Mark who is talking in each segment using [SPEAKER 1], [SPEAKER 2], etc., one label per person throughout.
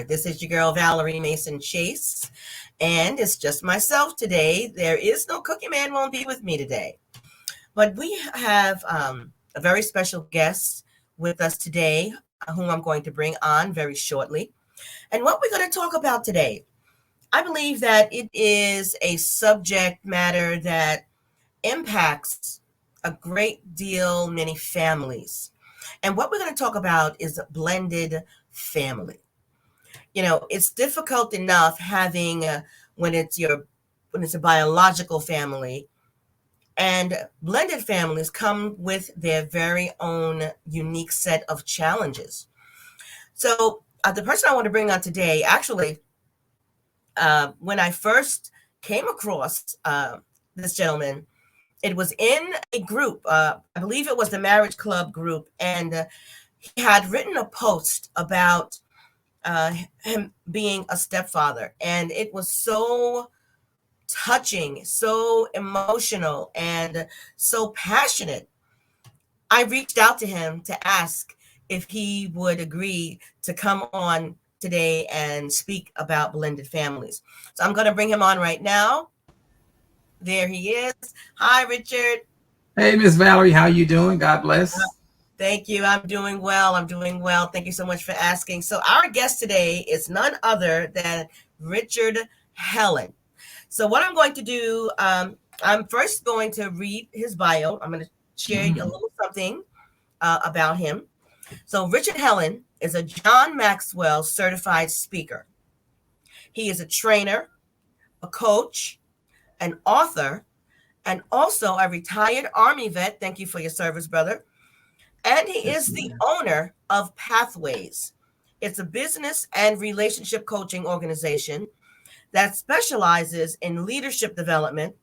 [SPEAKER 1] This is your girl, Valerie Mason Chase, and it's just myself today. There is no Cookie Man, won't be with me today. But we have a very special guest with us today, whom I'm going to bring on very shortly. And what we're going to talk about today, I believe that it is a subject matter that impacts a great deal many families. And what we're going to talk about is a blended family. It's difficult enough having when it's your when it's a biological family, and blended families come with their very own unique set of challenges. So the person I want to bring on today, actually, when I first came across this gentleman, it was in a group. I believe it was the Marriage Club group, and he had written a post about him being a stepfather, and it was so touching, so emotional, and so passionate. I reached out to him to ask if he would agree to come on today and speak about blended families. So I'm going to bring him on right now. There he is. Hi, Richard.
[SPEAKER 2] Hey, Miss Valerie, how you doing? God bless.
[SPEAKER 1] Thank you. I'm doing well. I'm doing well. Thank you so much for asking. So our guest today is none other than Richard Helen. So what I'm going to do, I'm first going to read his bio. I'm going to share a little something about him. So Richard Helen is a John Maxwell certified speaker. He is a trainer, a coach, an author, and also a retired Army vet. Thank you for your service, brother. And he is the owner of Pathways. It's a business and relationship coaching organization that specializes in leadership development,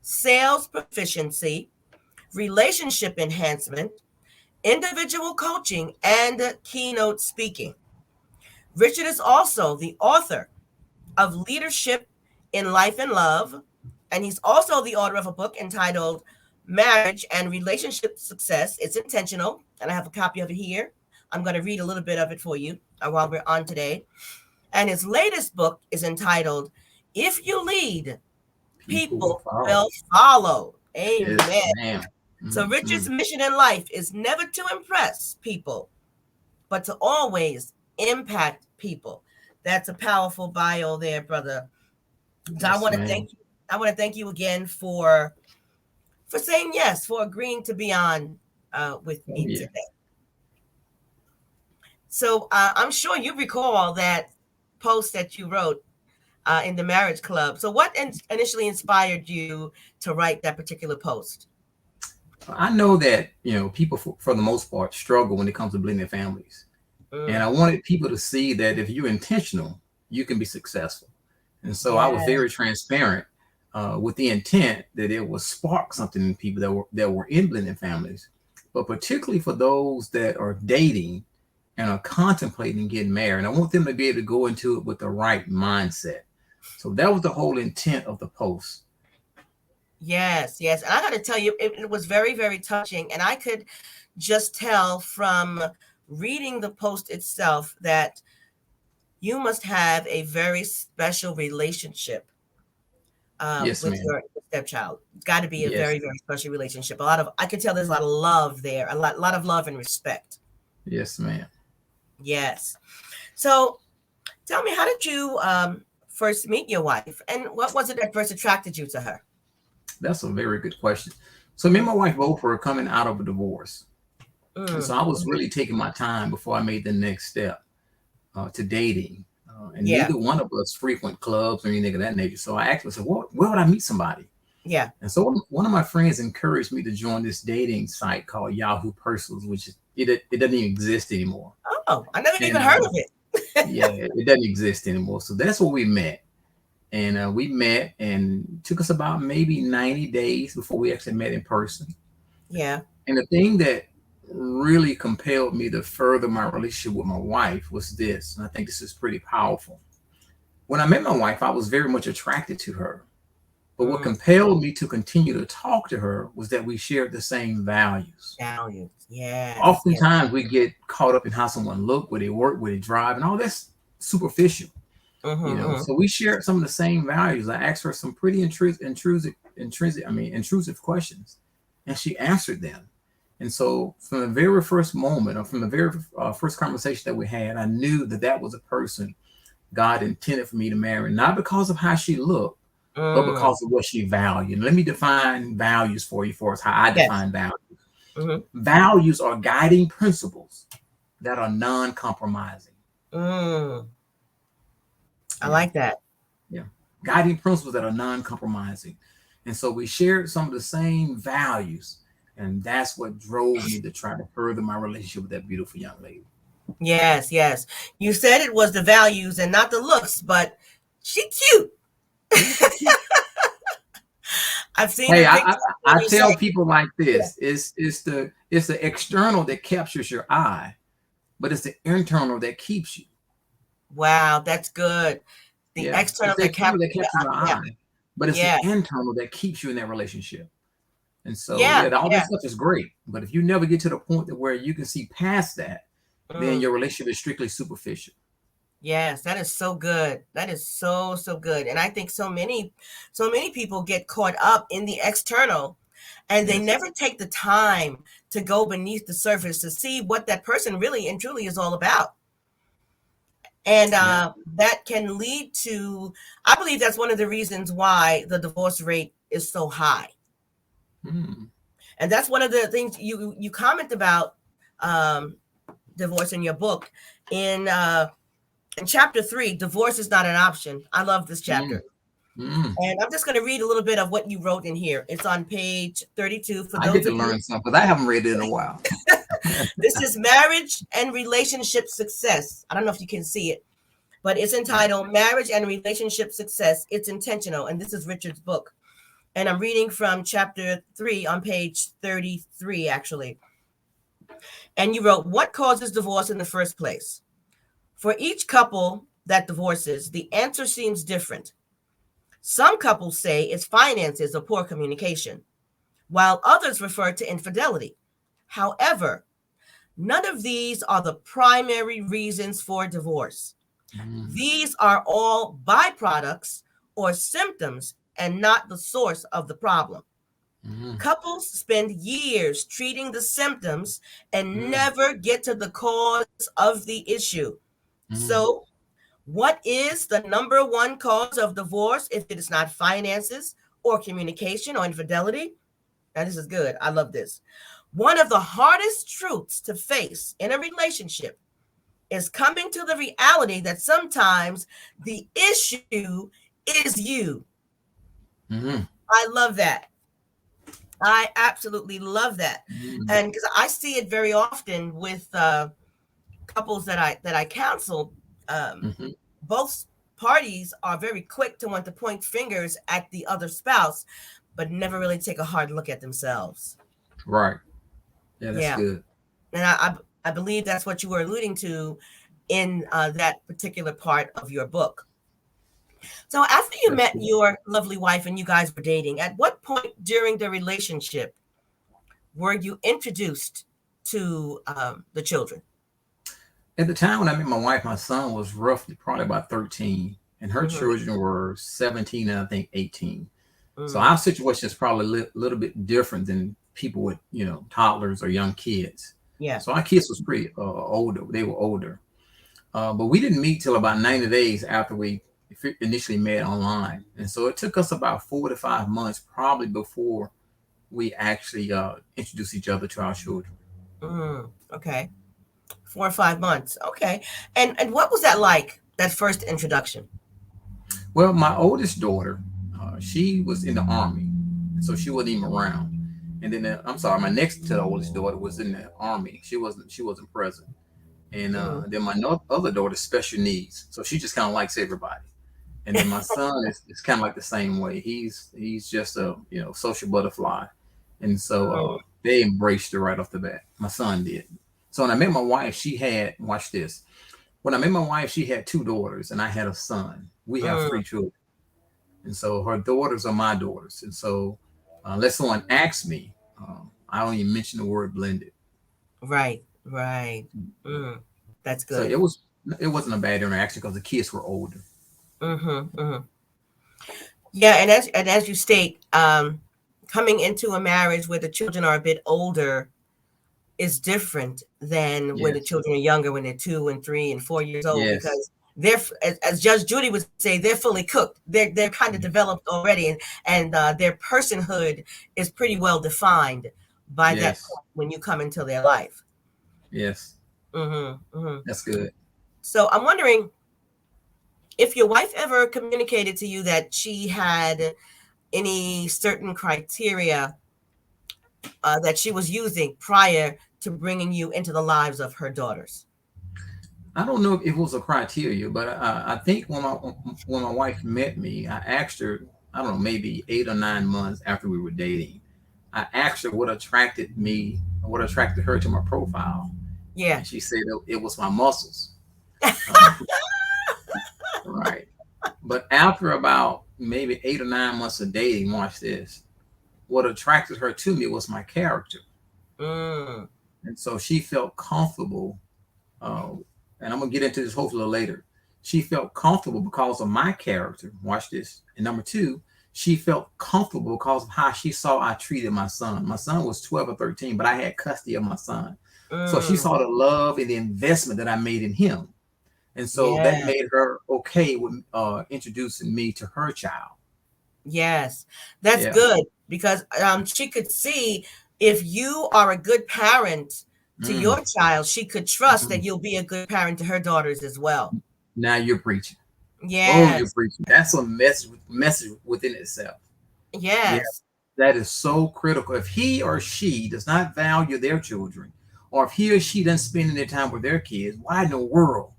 [SPEAKER 1] sales proficiency, relationship enhancement, individual coaching, and keynote speaking. Richard is also the author of Leadership in Life and Love, and he's also the author of a book entitled Marriage and Relationship Success. It's intentional, and I have a copy of it here. I'm going to read a little bit of it for you while we're on today. And his latest book is entitled If You Lead, People Will Follow. Amen.
[SPEAKER 2] Yes,
[SPEAKER 1] So Richard's mission in life is never to impress people, but to always impact people. That's a powerful bio there, brother. So I want to thank you. I want to thank you again for saying yes, for agreeing to be on with me today. So I'm sure you recall that post that you wrote in the Marriage Club. So what initially inspired you to write that particular post?
[SPEAKER 2] I know that, people for the most part struggle when it comes to blended families. And I wanted people to see that if you're intentional, you can be successful. And so I was very transparent with the intent that it would spark something in people that were in blended families, but particularly for those that are dating and are contemplating getting married. I want them to be able to go into it with the right mindset. So that was the whole intent of the post.
[SPEAKER 1] Yes. And I got to tell you, it was very, very touching. And I could just tell from reading the post itself that you must have a very special relationship with your stepchild. It's got to be a very, very special relationship. I could tell there's a lot of love there, a lot of love and respect.
[SPEAKER 2] Yes, ma'am.
[SPEAKER 1] Yes. So tell me, how did you first meet your wife, and what was it that first attracted you to her?
[SPEAKER 2] That's a very good question. So me and my wife both were coming out of a divorce. And so I was really taking my time before I made the next step to dating. And neither one of us frequent clubs or anything of that nature. So I actually said, where would I meet somebody?
[SPEAKER 1] Yeah.
[SPEAKER 2] And so one of my friends encouraged me to join this dating site called Yahoo Personals, which it doesn't even exist anymore.
[SPEAKER 1] Oh, I never even heard of it.
[SPEAKER 2] Yeah, it doesn't exist anymore. So that's where we met. And we met, and it took us about maybe 90 days before we actually met in person.
[SPEAKER 1] Yeah.
[SPEAKER 2] And the thing that really compelled me to further my relationship with my wife was this, and I think this is pretty powerful. When I met my wife, I was very much attracted to her. But what compelled me to continue to talk to her was that we shared the same values.
[SPEAKER 1] Yeah.
[SPEAKER 2] Oftentimes we get caught up in how someone looked, where they work, where they drive, and all this superficial. You know,
[SPEAKER 1] Mm-hmm.
[SPEAKER 2] so we shared some of the same values. I asked her some pretty intrusive questions, and she answered them. And so, from the very first moment, or from the very first conversation that we had, I knew that that was a person God intended for me to marry, not because of how she looked, but
[SPEAKER 1] Mm.
[SPEAKER 2] because of what she valued. Let me define values for you, for us, how I
[SPEAKER 1] Yes.
[SPEAKER 2] define values.
[SPEAKER 1] Mm-hmm.
[SPEAKER 2] Values are guiding principles that are non-compromising.
[SPEAKER 1] Mm. I
[SPEAKER 2] Yeah.
[SPEAKER 1] like that.
[SPEAKER 2] Yeah. Guiding principles that are non-compromising. And so we shared some of the same values. And that's what drove me to try to further my relationship with that beautiful young lady.
[SPEAKER 1] Yes, yes. You said it was the values and not the looks, but she cute.
[SPEAKER 2] Yeah, she's cute.
[SPEAKER 1] I've seen
[SPEAKER 2] Hey,
[SPEAKER 1] her
[SPEAKER 2] I,
[SPEAKER 1] picture
[SPEAKER 2] I
[SPEAKER 1] and
[SPEAKER 2] I
[SPEAKER 1] you
[SPEAKER 2] tell
[SPEAKER 1] say,
[SPEAKER 2] people like
[SPEAKER 1] yeah.
[SPEAKER 2] this: it's the external that captures your eye, but it's the internal that keeps you.
[SPEAKER 1] Wow, that's good. The
[SPEAKER 2] Yeah, it's
[SPEAKER 1] external
[SPEAKER 2] the
[SPEAKER 1] that
[SPEAKER 2] external
[SPEAKER 1] captures
[SPEAKER 2] that
[SPEAKER 1] the
[SPEAKER 2] captures your
[SPEAKER 1] yeah,
[SPEAKER 2] eye, but it's the
[SPEAKER 1] yeah,
[SPEAKER 2] internal that keeps you in that relationship. And so,
[SPEAKER 1] yeah,
[SPEAKER 2] yeah, all that
[SPEAKER 1] yeah.
[SPEAKER 2] stuff is great, but if you never get to the point that where you can see past that, then
[SPEAKER 1] Mm.
[SPEAKER 2] your relationship is strictly superficial.
[SPEAKER 1] Yes, that is so good. That is so, so good. And I think so many people get caught up in the external and they
[SPEAKER 2] Yes.
[SPEAKER 1] never take the time to go beneath the surface to see what that person really and truly is all about. And
[SPEAKER 2] Yeah.
[SPEAKER 1] that can lead to, I believe that's one of the reasons why the divorce rate is so high.
[SPEAKER 2] Mm.
[SPEAKER 1] And that's one of the things you comment about um, divorce in your book. In chapter 3, divorce is not an option. I love this
[SPEAKER 2] Mm.
[SPEAKER 1] chapter.
[SPEAKER 2] Mm.
[SPEAKER 1] And I'm just going to read a little bit of what you wrote in here. It's on page 32 for
[SPEAKER 2] I get
[SPEAKER 1] those
[SPEAKER 2] to
[SPEAKER 1] of you.
[SPEAKER 2] learn something, but I haven't read it in a while.
[SPEAKER 1] This is Marriage and Relationship Success. I don't know if you can see it, but it's entitled Marriage and Relationship Success. It's Intentional. And this is Richard's book. And I'm reading from chapter 3 on page 33, actually. And you wrote, what causes divorce in the first place? For each couple that divorces, the answer seems different. Some couples say it's finances or poor communication, while others refer to infidelity. However, none of these are the primary reasons for divorce.
[SPEAKER 2] Mm.
[SPEAKER 1] These are all byproducts or symptoms and not the source of the problem.
[SPEAKER 2] Mm.
[SPEAKER 1] Couples spend years treating the symptoms and
[SPEAKER 2] Mm.
[SPEAKER 1] never get to the cause of the issue.
[SPEAKER 2] Mm.
[SPEAKER 1] So, what is the number one cause of divorce if it is not finances or communication or infidelity? Now, this is good. I love this. One of the hardest truths to face in a relationship is coming to the reality that sometimes the issue is you.
[SPEAKER 2] Mm.
[SPEAKER 1] I love that. I absolutely love that.
[SPEAKER 2] Mm.
[SPEAKER 1] And because I see it very often with couples that I counsel, um,
[SPEAKER 2] Mhm.
[SPEAKER 1] both parties are very quick to want to point fingers at the other spouse, but never really take a hard look at themselves.
[SPEAKER 2] Right. Yeah, that's
[SPEAKER 1] Yeah,
[SPEAKER 2] good.
[SPEAKER 1] and I believe that's what you were alluding to in that particular part of your book. So after you
[SPEAKER 2] That's
[SPEAKER 1] met
[SPEAKER 2] good.
[SPEAKER 1] your lovely wife and you guys were dating, at what point during the relationship were you introduced to the children?
[SPEAKER 2] At the time when I met my wife, my son was roughly probably about 13, and her
[SPEAKER 1] Mm-hmm.
[SPEAKER 2] children were 17 and I think 18. So
[SPEAKER 1] Mm,
[SPEAKER 2] our situation is probably a little bit different than people with, toddlers or young kids.
[SPEAKER 1] yeah.
[SPEAKER 2] So our kids was pretty older. They were older. But we didn't meet till about 90 days after we initially met online. And so it took us about 4 to 5 months probably before we actually introduced each other to our children.
[SPEAKER 1] Okay. 4 or 5 months. Okay. And what was that like? That first introduction.
[SPEAKER 2] Well, my oldest daughter, she was in the army, so she wasn't even around. And then I'm sorry, my next to the oldest daughter was in the army. She wasn't present. And
[SPEAKER 1] Mm,
[SPEAKER 2] then my other daughter, special needs, so she just kind of likes everybody. And then my son is kind of like the same way. He's just a social butterfly, and so
[SPEAKER 1] mm,
[SPEAKER 2] they embraced her right off the bat. My son did. So when I met my wife, she had watch this. When I met my wife, she had two daughters, and I had a son. We have
[SPEAKER 1] mm.
[SPEAKER 2] three children, and so her daughters are my daughters. And so unless someone asks me, I don't even mention the word blended.
[SPEAKER 1] Right. Right. Mm, that's
[SPEAKER 2] So
[SPEAKER 1] good.
[SPEAKER 2] It wasn't a bad interaction because the kids were older.
[SPEAKER 1] Mm-hmm, mm-hmm. Yeah, and as you state, coming into a marriage where the children are a bit older is different than when the
[SPEAKER 2] Yes.
[SPEAKER 1] children are younger, when they're 2 and 3 and 4 years old,
[SPEAKER 2] Yes.
[SPEAKER 1] because they're, as Judge Judy would say, they're fully cooked. They're kind of
[SPEAKER 2] Yeah.
[SPEAKER 1] developed already, and their personhood is pretty well defined by that
[SPEAKER 2] Yes.
[SPEAKER 1] point when you come into their life.
[SPEAKER 2] Yes.
[SPEAKER 1] Mm-hmm, mm-hmm.
[SPEAKER 2] That's good.
[SPEAKER 1] So I'm wondering if your wife ever communicated to you that she had any certain criteria that she was using prior to bringing you into the lives of her daughters.
[SPEAKER 2] I don't know if it was a criteria, but I think when my wife met me, I asked her, I don't know, maybe 8 or 9 months after we were dating, I asked her what attracted her to my profile,
[SPEAKER 1] Yeah.
[SPEAKER 2] and she said it was my muscles. Uh, right. But after about maybe 8 or 9 months of dating, watch this. What attracted her to me was my character,
[SPEAKER 1] Mm.
[SPEAKER 2] and so she felt comfortable. And I'm gonna get into this hopefully later. She felt comfortable because of my character. Watch this. And number two, she felt comfortable because of how she saw I treated my son. My son was 12 or 13, but I had custody of my son. So she
[SPEAKER 1] Mm.
[SPEAKER 2] saw the love and the investment that I made in him. And so that
[SPEAKER 1] Yeah.
[SPEAKER 2] made her okay with introducing me to her child.
[SPEAKER 1] Yes. That's
[SPEAKER 2] Yeah.
[SPEAKER 1] good because she could see if you are a good parent to
[SPEAKER 2] Mm.
[SPEAKER 1] your child, she could trust that
[SPEAKER 2] Mm.
[SPEAKER 1] you'll be a good parent to her daughters as well.
[SPEAKER 2] Now you're preaching. Oh, you're
[SPEAKER 1] Yes.
[SPEAKER 2] preaching. That's a message within itself. Yeah.
[SPEAKER 1] Yes.
[SPEAKER 2] That is so critical. If he or she does not value their children, or if he or she doesn't spend any time with their kids, why in the world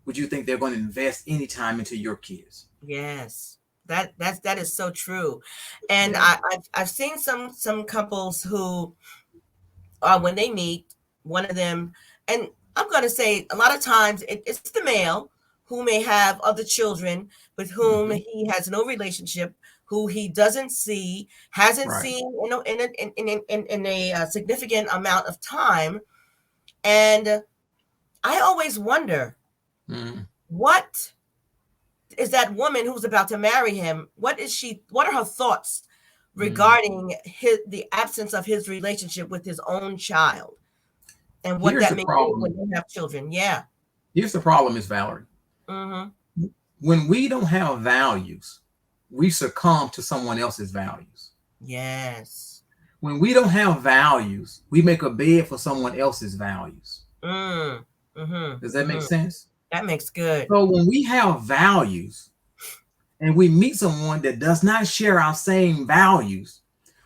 [SPEAKER 2] would you think they're going to invest any time into your kids?
[SPEAKER 1] Yes. That is so true. And
[SPEAKER 2] Yeah.
[SPEAKER 1] I've seen some couples who when they meet, one of them, and I'm going to say a lot of times it's the male who may have other children with whom
[SPEAKER 2] Hmm.
[SPEAKER 1] he has no relationship, who he doesn't see, hasn't
[SPEAKER 2] Right.
[SPEAKER 1] seen in a significant amount of time. And I always wonder,
[SPEAKER 2] Mm.
[SPEAKER 1] what is that woman who's about to marry him? What are her thoughts
[SPEAKER 2] Mm.
[SPEAKER 1] regarding the absence of his relationship with his own child? And what
[SPEAKER 2] Here's
[SPEAKER 1] that
[SPEAKER 2] the
[SPEAKER 1] may mean
[SPEAKER 2] problem.
[SPEAKER 1] when you have children. Yeah.
[SPEAKER 2] Here's the problem, Miss Valerie.
[SPEAKER 1] Mm-hmm.
[SPEAKER 2] When we don't have values, we succumb to someone else's values.
[SPEAKER 1] Yes.
[SPEAKER 2] When we don't have values, we make a bed for someone else's values.
[SPEAKER 1] Mm.
[SPEAKER 2] Does
[SPEAKER 1] Mm-hmm.
[SPEAKER 2] that make
[SPEAKER 1] Mm-hmm.
[SPEAKER 2] sense?
[SPEAKER 1] That makes good.
[SPEAKER 2] So when we have values and we meet someone that does not share our same values,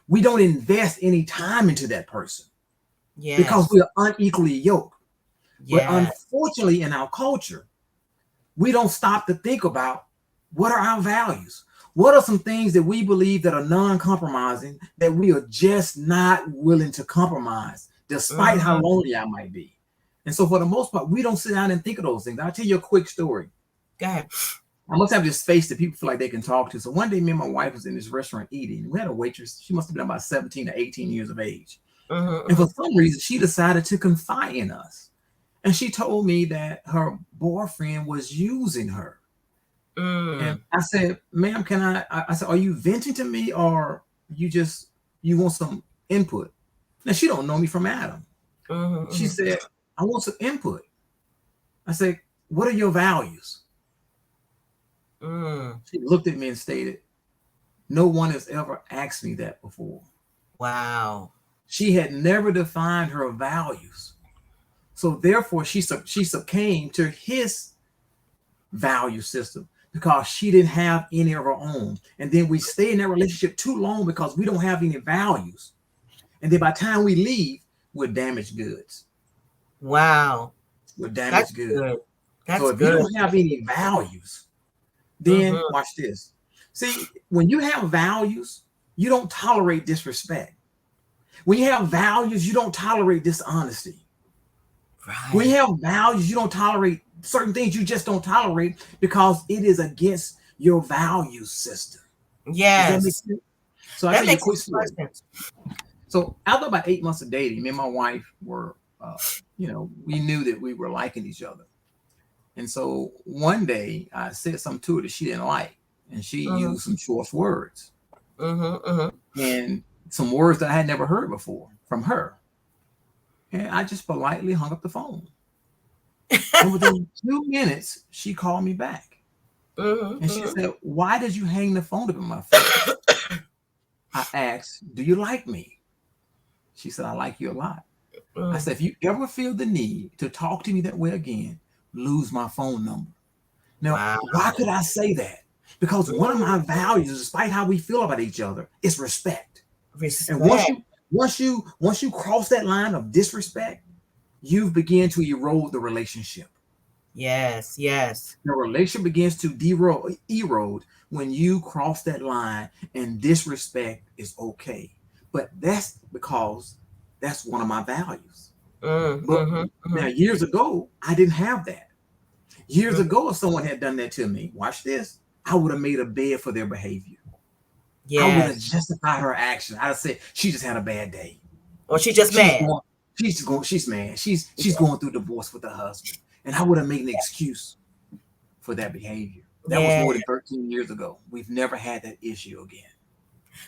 [SPEAKER 2] we don't invest any time into that person because
[SPEAKER 1] Yes.
[SPEAKER 2] we are unequally yoked. But
[SPEAKER 1] Yes.
[SPEAKER 2] unfortunately, in our culture, we don't stop to think about what are our values? What are some things that we believe that are non-compromising that we are just not willing to compromise, despite how
[SPEAKER 1] Mm-hmm.
[SPEAKER 2] lonely I might be? And so for the most part, we don't sit down and think of those things. I'll tell you a quick story.
[SPEAKER 1] Go ahead.
[SPEAKER 2] I must have this face that people feel like they can talk to. So one day, me and my wife was in this restaurant eating. We had a waitress. She must have been about 17 to 18 years of age.
[SPEAKER 1] Mm-hmm.
[SPEAKER 2] And for some reason, she decided to confide in us. And she told me that her boyfriend was using her. And
[SPEAKER 1] Mm.
[SPEAKER 2] I said, ma'am, I said, are you venting to me or you want some input? Now, she don't know me from Adam.
[SPEAKER 1] Mm-hmm.
[SPEAKER 2] She
[SPEAKER 1] Mm-hmm.
[SPEAKER 2] said, I want some input. I said, what are your values?
[SPEAKER 1] Mm.
[SPEAKER 2] She looked at me and stated, no one has ever asked me that before.
[SPEAKER 1] Wow.
[SPEAKER 2] She had never defined her values. So therefore, she succumbed to his value system because she didn't have any of her own. And then we stay in that relationship too long because we don't have any values. And then by the time we leave, we're damaged goods.
[SPEAKER 1] Wow.
[SPEAKER 2] We're
[SPEAKER 1] That's
[SPEAKER 2] damaged goods.
[SPEAKER 1] good.
[SPEAKER 2] So
[SPEAKER 1] That's
[SPEAKER 2] if you
[SPEAKER 1] good.
[SPEAKER 2] don't have any values, then
[SPEAKER 1] Mm-hmm.
[SPEAKER 2] watch this. See, when you have values, you don't tolerate disrespect. When you have values, you don't tolerate dishonesty. When you
[SPEAKER 1] Right.
[SPEAKER 2] have values, you don't tolerate certain things. You just don't tolerate because it is against your value system. Does that make
[SPEAKER 1] Yes.
[SPEAKER 2] sense? So I'll
[SPEAKER 1] That
[SPEAKER 2] tell you a
[SPEAKER 1] makes
[SPEAKER 2] quick
[SPEAKER 1] so much
[SPEAKER 2] story.
[SPEAKER 1] sense.
[SPEAKER 2] So after about 8 months of dating, me and my wife were we knew that we were liking each other. And so one day I said something to her that she didn't like, and she used some choice words and some words that I had never heard before from her. And I just politely hung up the phone. And within 2 minutes, she called me back. And she said, "Why did you hang the phone up in my face?" I asked, "Do you like me?" She said, "I like you a lot." I said, "If you ever feel the need to talk to me that way again, lose my phone number." Now, why could I say that? Because one of my values, despite how we feel about each other, is respect. And once you cross that line of disrespect, you begin to erode the relationship.
[SPEAKER 1] Yes.
[SPEAKER 2] The relationship begins to erode when you cross that line, and disrespect is okay. But that's because that's one of my values. But now, years ago, I didn't have that. Years ago, if someone had done that to me, watch this, I would have made a bed for their behavior. I would have justified her action. I'd have said, she just had a bad day.
[SPEAKER 1] Or she's mad.
[SPEAKER 2] She's mad. She's going through divorce with her husband. And I would have made an excuse for that behavior. That was more than 13 years ago. We've never had that issue again.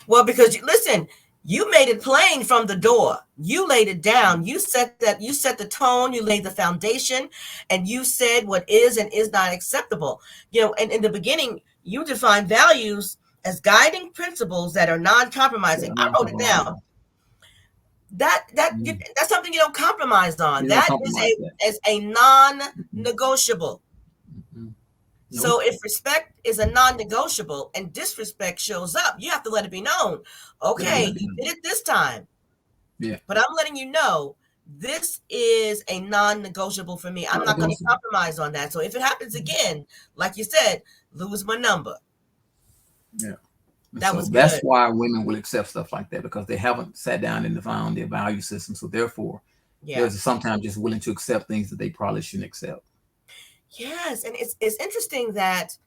[SPEAKER 1] Well, because listen, you made it plain from the door. You laid it down. You set the tone, you laid the foundation, and you said what is and is not acceptable. And in the beginning, you defined values as guiding principles that are non-compromising. I wrote it down. That's something you don't compromise on. That is a non-negotiable. So if respect is a non-negotiable and disrespect shows up, you have to let it be known. Okay, you did it this time. Yeah. But I'm letting you know this is a non-negotiable for me. I'm not going to compromise on that. So if it happens again, like you said, lose my number.
[SPEAKER 2] Yeah. That's why women will accept stuff like that, because they haven't sat down and defined their value system. So therefore, they're sometimes just willing to accept things that they probably shouldn't accept.
[SPEAKER 1] Yes, and it's interesting that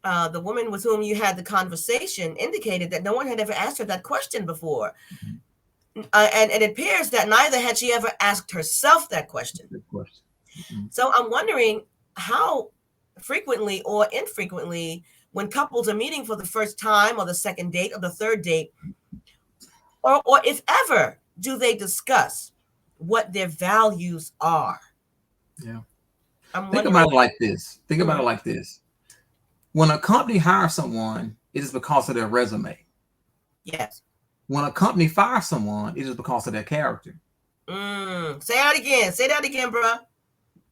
[SPEAKER 1] the woman with whom you had the conversation indicated that no one had ever asked her that question before. And it appears that neither had she ever asked herself that question. So I'm wondering how frequently or infrequently, when couples are meeting for the first time or the second date or the third date, or if ever, do they discuss what their values are?
[SPEAKER 2] Yeah. Think about it like this. When a company hires someone, it is because of their resume.
[SPEAKER 1] Yes.
[SPEAKER 2] When a company fires someone, it is because of their character.
[SPEAKER 1] Say that again, bro.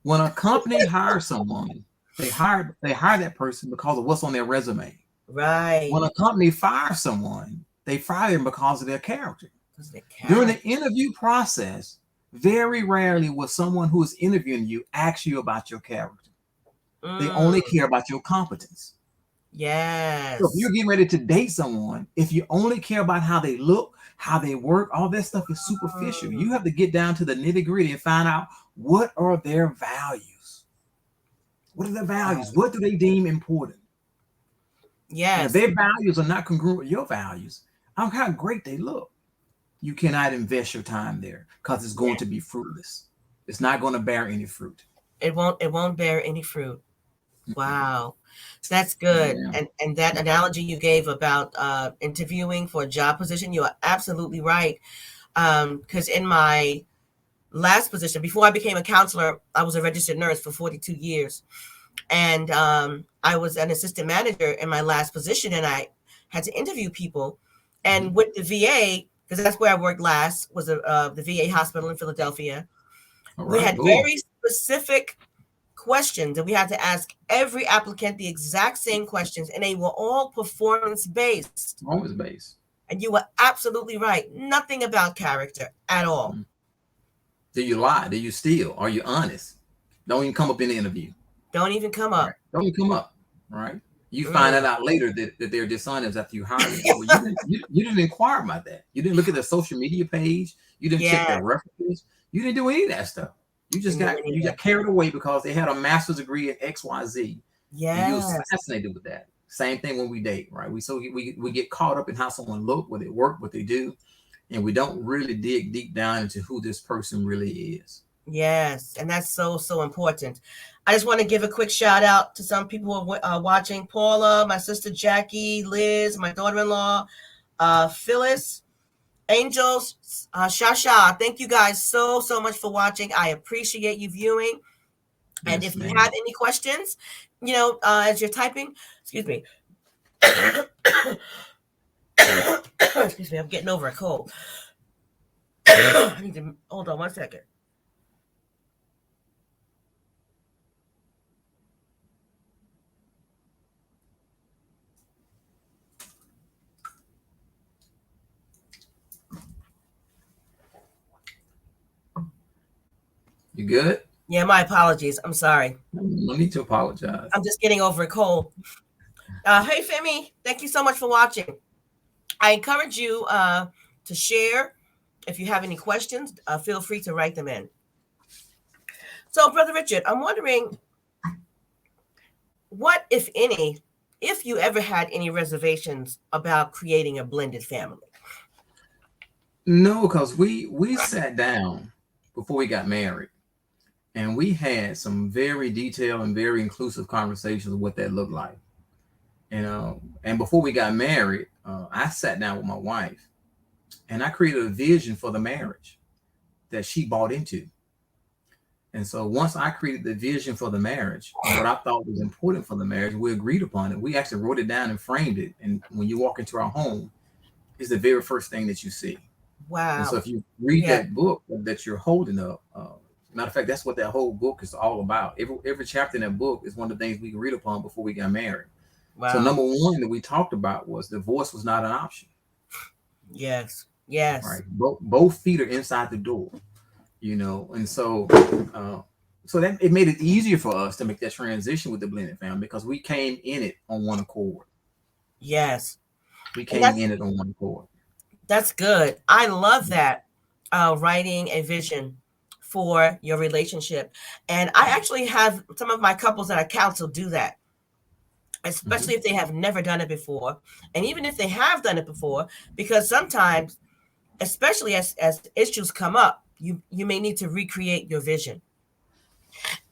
[SPEAKER 2] When a company hires someone, they hire that person because of what's on their resume.
[SPEAKER 1] Right.
[SPEAKER 2] When a company fires someone, they fire them because of their character. During the interview process, very rarely will someone who is interviewing you ask you about your character. They only care about your competence.
[SPEAKER 1] Yes.
[SPEAKER 2] So if you're getting ready to date someone, if you only care about how they look, how they work, all that stuff is superficial. You have to get down to the nitty-gritty and find out, what are their values? What are their values? What do they deem important?
[SPEAKER 1] Yes.
[SPEAKER 2] If their values are not congruent with your values, I don't care how great they look, you cannot invest your time there, because it's going to be fruitless. It's not going to bear any fruit.
[SPEAKER 1] It won't bear any fruit. Wow. That's good. Yeah. And that analogy you gave about interviewing for a job position, you are absolutely right. Because in my last position, before I became a counselor, I was a registered nurse for 42 years. And I was an assistant manager in my last position, and I had to interview people. And with the VA, because that's where I worked last, was the VA hospital in Philadelphia. Right, we had very specific questions, and we had to ask every applicant the exact same questions, and they were all performance-based.
[SPEAKER 2] Always based.
[SPEAKER 1] And you were absolutely right. Nothing about character at all.
[SPEAKER 2] Do you lie? Do you steal? Are you honest? Don't even come up in the interview.
[SPEAKER 1] Don't even come up.
[SPEAKER 2] Right. Don't even come up. Right. You find that out later that they're dishonest after you hire them. Well, you didn't inquire about that. You didn't look at their social media page. You didn't check their references. You didn't do any of that stuff. You got carried away because they had a master's degree in XYZ. Yeah. And you were fascinated with that. Same thing when we date, right? We get caught up in how someone look, what they work, what they do. and we don't really dig deep down into who this person really is.
[SPEAKER 1] Yes, and that's so, so important. I just want to give a quick shout out to some people who are watching. Paula, my sister Jackie, Liz, my daughter-in-law, Phyllis, Angels, Shasha. Thank you guys so, so much for watching. I appreciate you viewing. And
[SPEAKER 2] Yes,
[SPEAKER 1] if you
[SPEAKER 2] ma'am.
[SPEAKER 1] have any questions, as you're typing, excuse me. Excuse me, I'm getting over a cold. I need to hold on 1 second.
[SPEAKER 2] You good?
[SPEAKER 1] Yeah, my apologies. I'm sorry.
[SPEAKER 2] No need to apologize.
[SPEAKER 1] I'm just getting over a cold. Hey, Femi, thank you so much for watching. I encourage you to share. If you have any questions, feel free to write them in. So, Brother Richard, I'm wondering what, if any, if you ever had any reservations about creating a blended family?
[SPEAKER 2] No, because we sat down before we got married, and we had some very detailed and very inclusive conversations of what that looked like. And before we got married, I sat down with my wife, and I created a vision for the marriage that she bought into. And so once I created the vision for the marriage, what I thought was important for the marriage, we agreed upon it. We actually wrote it down and framed it. And when you walk into our home, it's the very first thing that you see.
[SPEAKER 1] Wow.
[SPEAKER 2] And so if you read that book that you're holding up, matter of fact, that's what that whole book is all about. Every chapter in that book is one of the things we agreed upon before we got married. Wow. So number one that we talked about was divorce was not an option.
[SPEAKER 1] Yes. Yes.
[SPEAKER 2] Right. Both feet are inside the door. And so that it made it easier for us to make that transition with the blended family because we came in it on one accord.
[SPEAKER 1] Yes.
[SPEAKER 2] We came in it on one accord.
[SPEAKER 1] That's good. I love that, writing a vision for your relationship. And I actually have some of my couples that I counsel do that, especially if they have never done it before. And even if they have done it before, because sometimes, especially as issues come up, you may need to recreate your vision.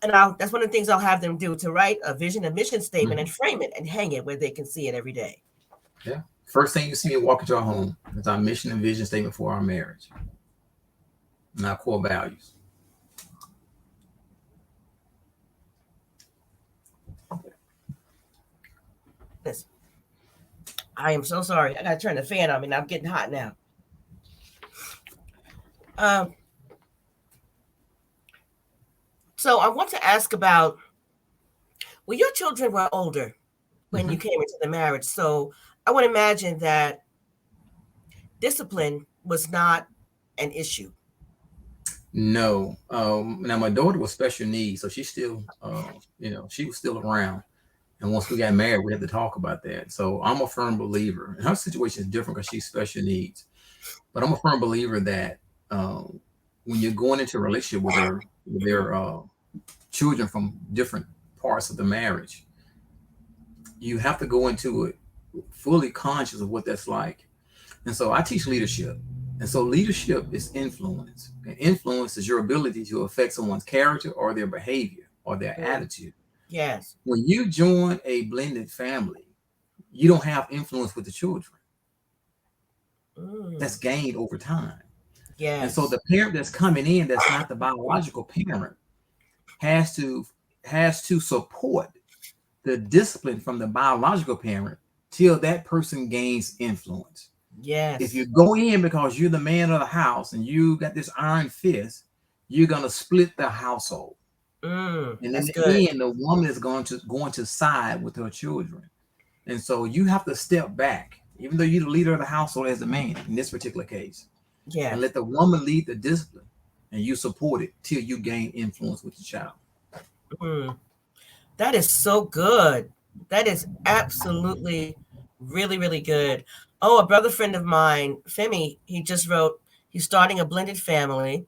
[SPEAKER 1] And that's one of the things I'll have them do, to write a vision, a mission statement, and frame it and hang it where they can see it every day.
[SPEAKER 2] Yeah. First thing you see me walk into our home is our mission and vision statement for our marriage and our core values.
[SPEAKER 1] Listen, I am so sorry. I got to turn the fan on me. Now I'm getting hot now. So I want to ask about, well, your children were older when you came into the marriage. So I would imagine that discipline was not an issue.
[SPEAKER 2] No. Now my daughter was special needs, so she's still, she was still around. And once we got married, we had to talk about that. So I'm a firm believer, and her situation is different because she's special needs. But I'm a firm believer that when you're going into a relationship with their children from different parts of the marriage, you have to go into it fully conscious of what that's like. And so I teach leadership. And so leadership is influence. And influence is your ability to affect someone's character or their behavior or their attitude.
[SPEAKER 1] Yes.
[SPEAKER 2] When you join a blended family, you don't have influence with the children. That's gained over time.
[SPEAKER 1] Yes.
[SPEAKER 2] And so the parent that's coming in that's not the biological parent has to support the discipline from the biological parent till that person gains influence.
[SPEAKER 1] Yes.
[SPEAKER 2] If you go in because you're the man of the house and you got this iron fist, you're gonna split the household. And in the end, the woman is going to side with her children. And so you have to step back, even though you're the leader of the household as a man in this particular case.
[SPEAKER 1] Yeah.
[SPEAKER 2] And let the woman lead the discipline and you support it till you gain influence with the child.
[SPEAKER 1] That is so good. That is absolutely really, really good. Oh, a brother friend of mine, Femi, he just wrote, he's starting a blended family.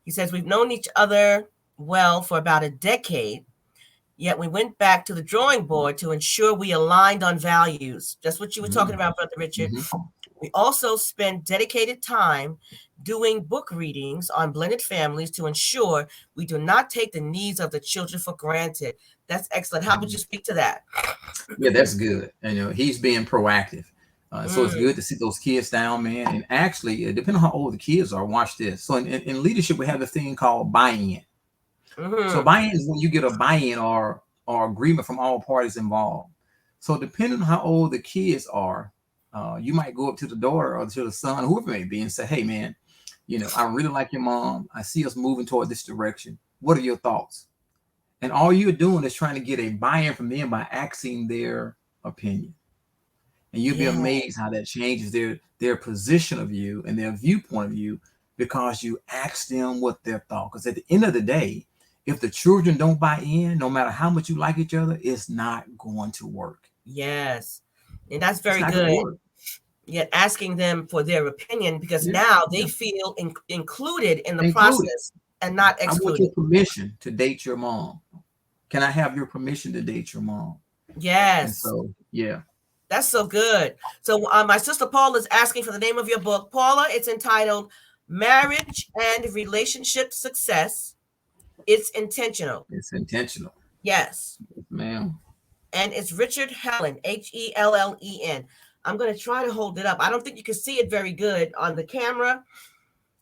[SPEAKER 1] He says, we've known each other well for about a decade, yet we went back to the drawing board to ensure we aligned on values. Just what you were talking about, Brother Richard. We also spend dedicated time doing book readings on blended families to ensure we do not take the needs of the children for granted. That's excellent. How would you speak to that?
[SPEAKER 2] Yeah, that's good. And, he's being proactive. So it's good to sit those kids down, man. And actually, depending on how old the kids are, watch this. So in leadership, we have a thing called buy-in. So buy-in is when you get a buy-in or agreement from all parties involved. So depending on how old the kids are, you might go up to the daughter or to the son, whoever it may be, and say, hey, man, I really like your mom. I see us moving toward this direction. What are your thoughts? And all you're doing is trying to get a buy-in from them by asking their opinion. And you'll be amazed how that changes their position of you and their viewpoint of you, because you ask them what their thought. Because at the end of the day, if the children don't buy in, no matter how much you like each other, it's not going to work.
[SPEAKER 1] Yes. And that's very good. Yet asking them for their opinion, because now they feel included in the process and not excluded.
[SPEAKER 2] I want your permission to date your mom. Can I have your permission to date your mom?
[SPEAKER 1] Yes.
[SPEAKER 2] And so, yeah.
[SPEAKER 1] That's so good. So my sister Paula is asking for the name of your book. Paula, it's entitled Marriage and Relationship Success. It's intentional.
[SPEAKER 2] It's intentional.
[SPEAKER 1] Yes.
[SPEAKER 2] Ma'am.
[SPEAKER 1] And it's Richard Hellen, Hellen. I'm going to try to hold it up. I don't think you can see it very good on the camera,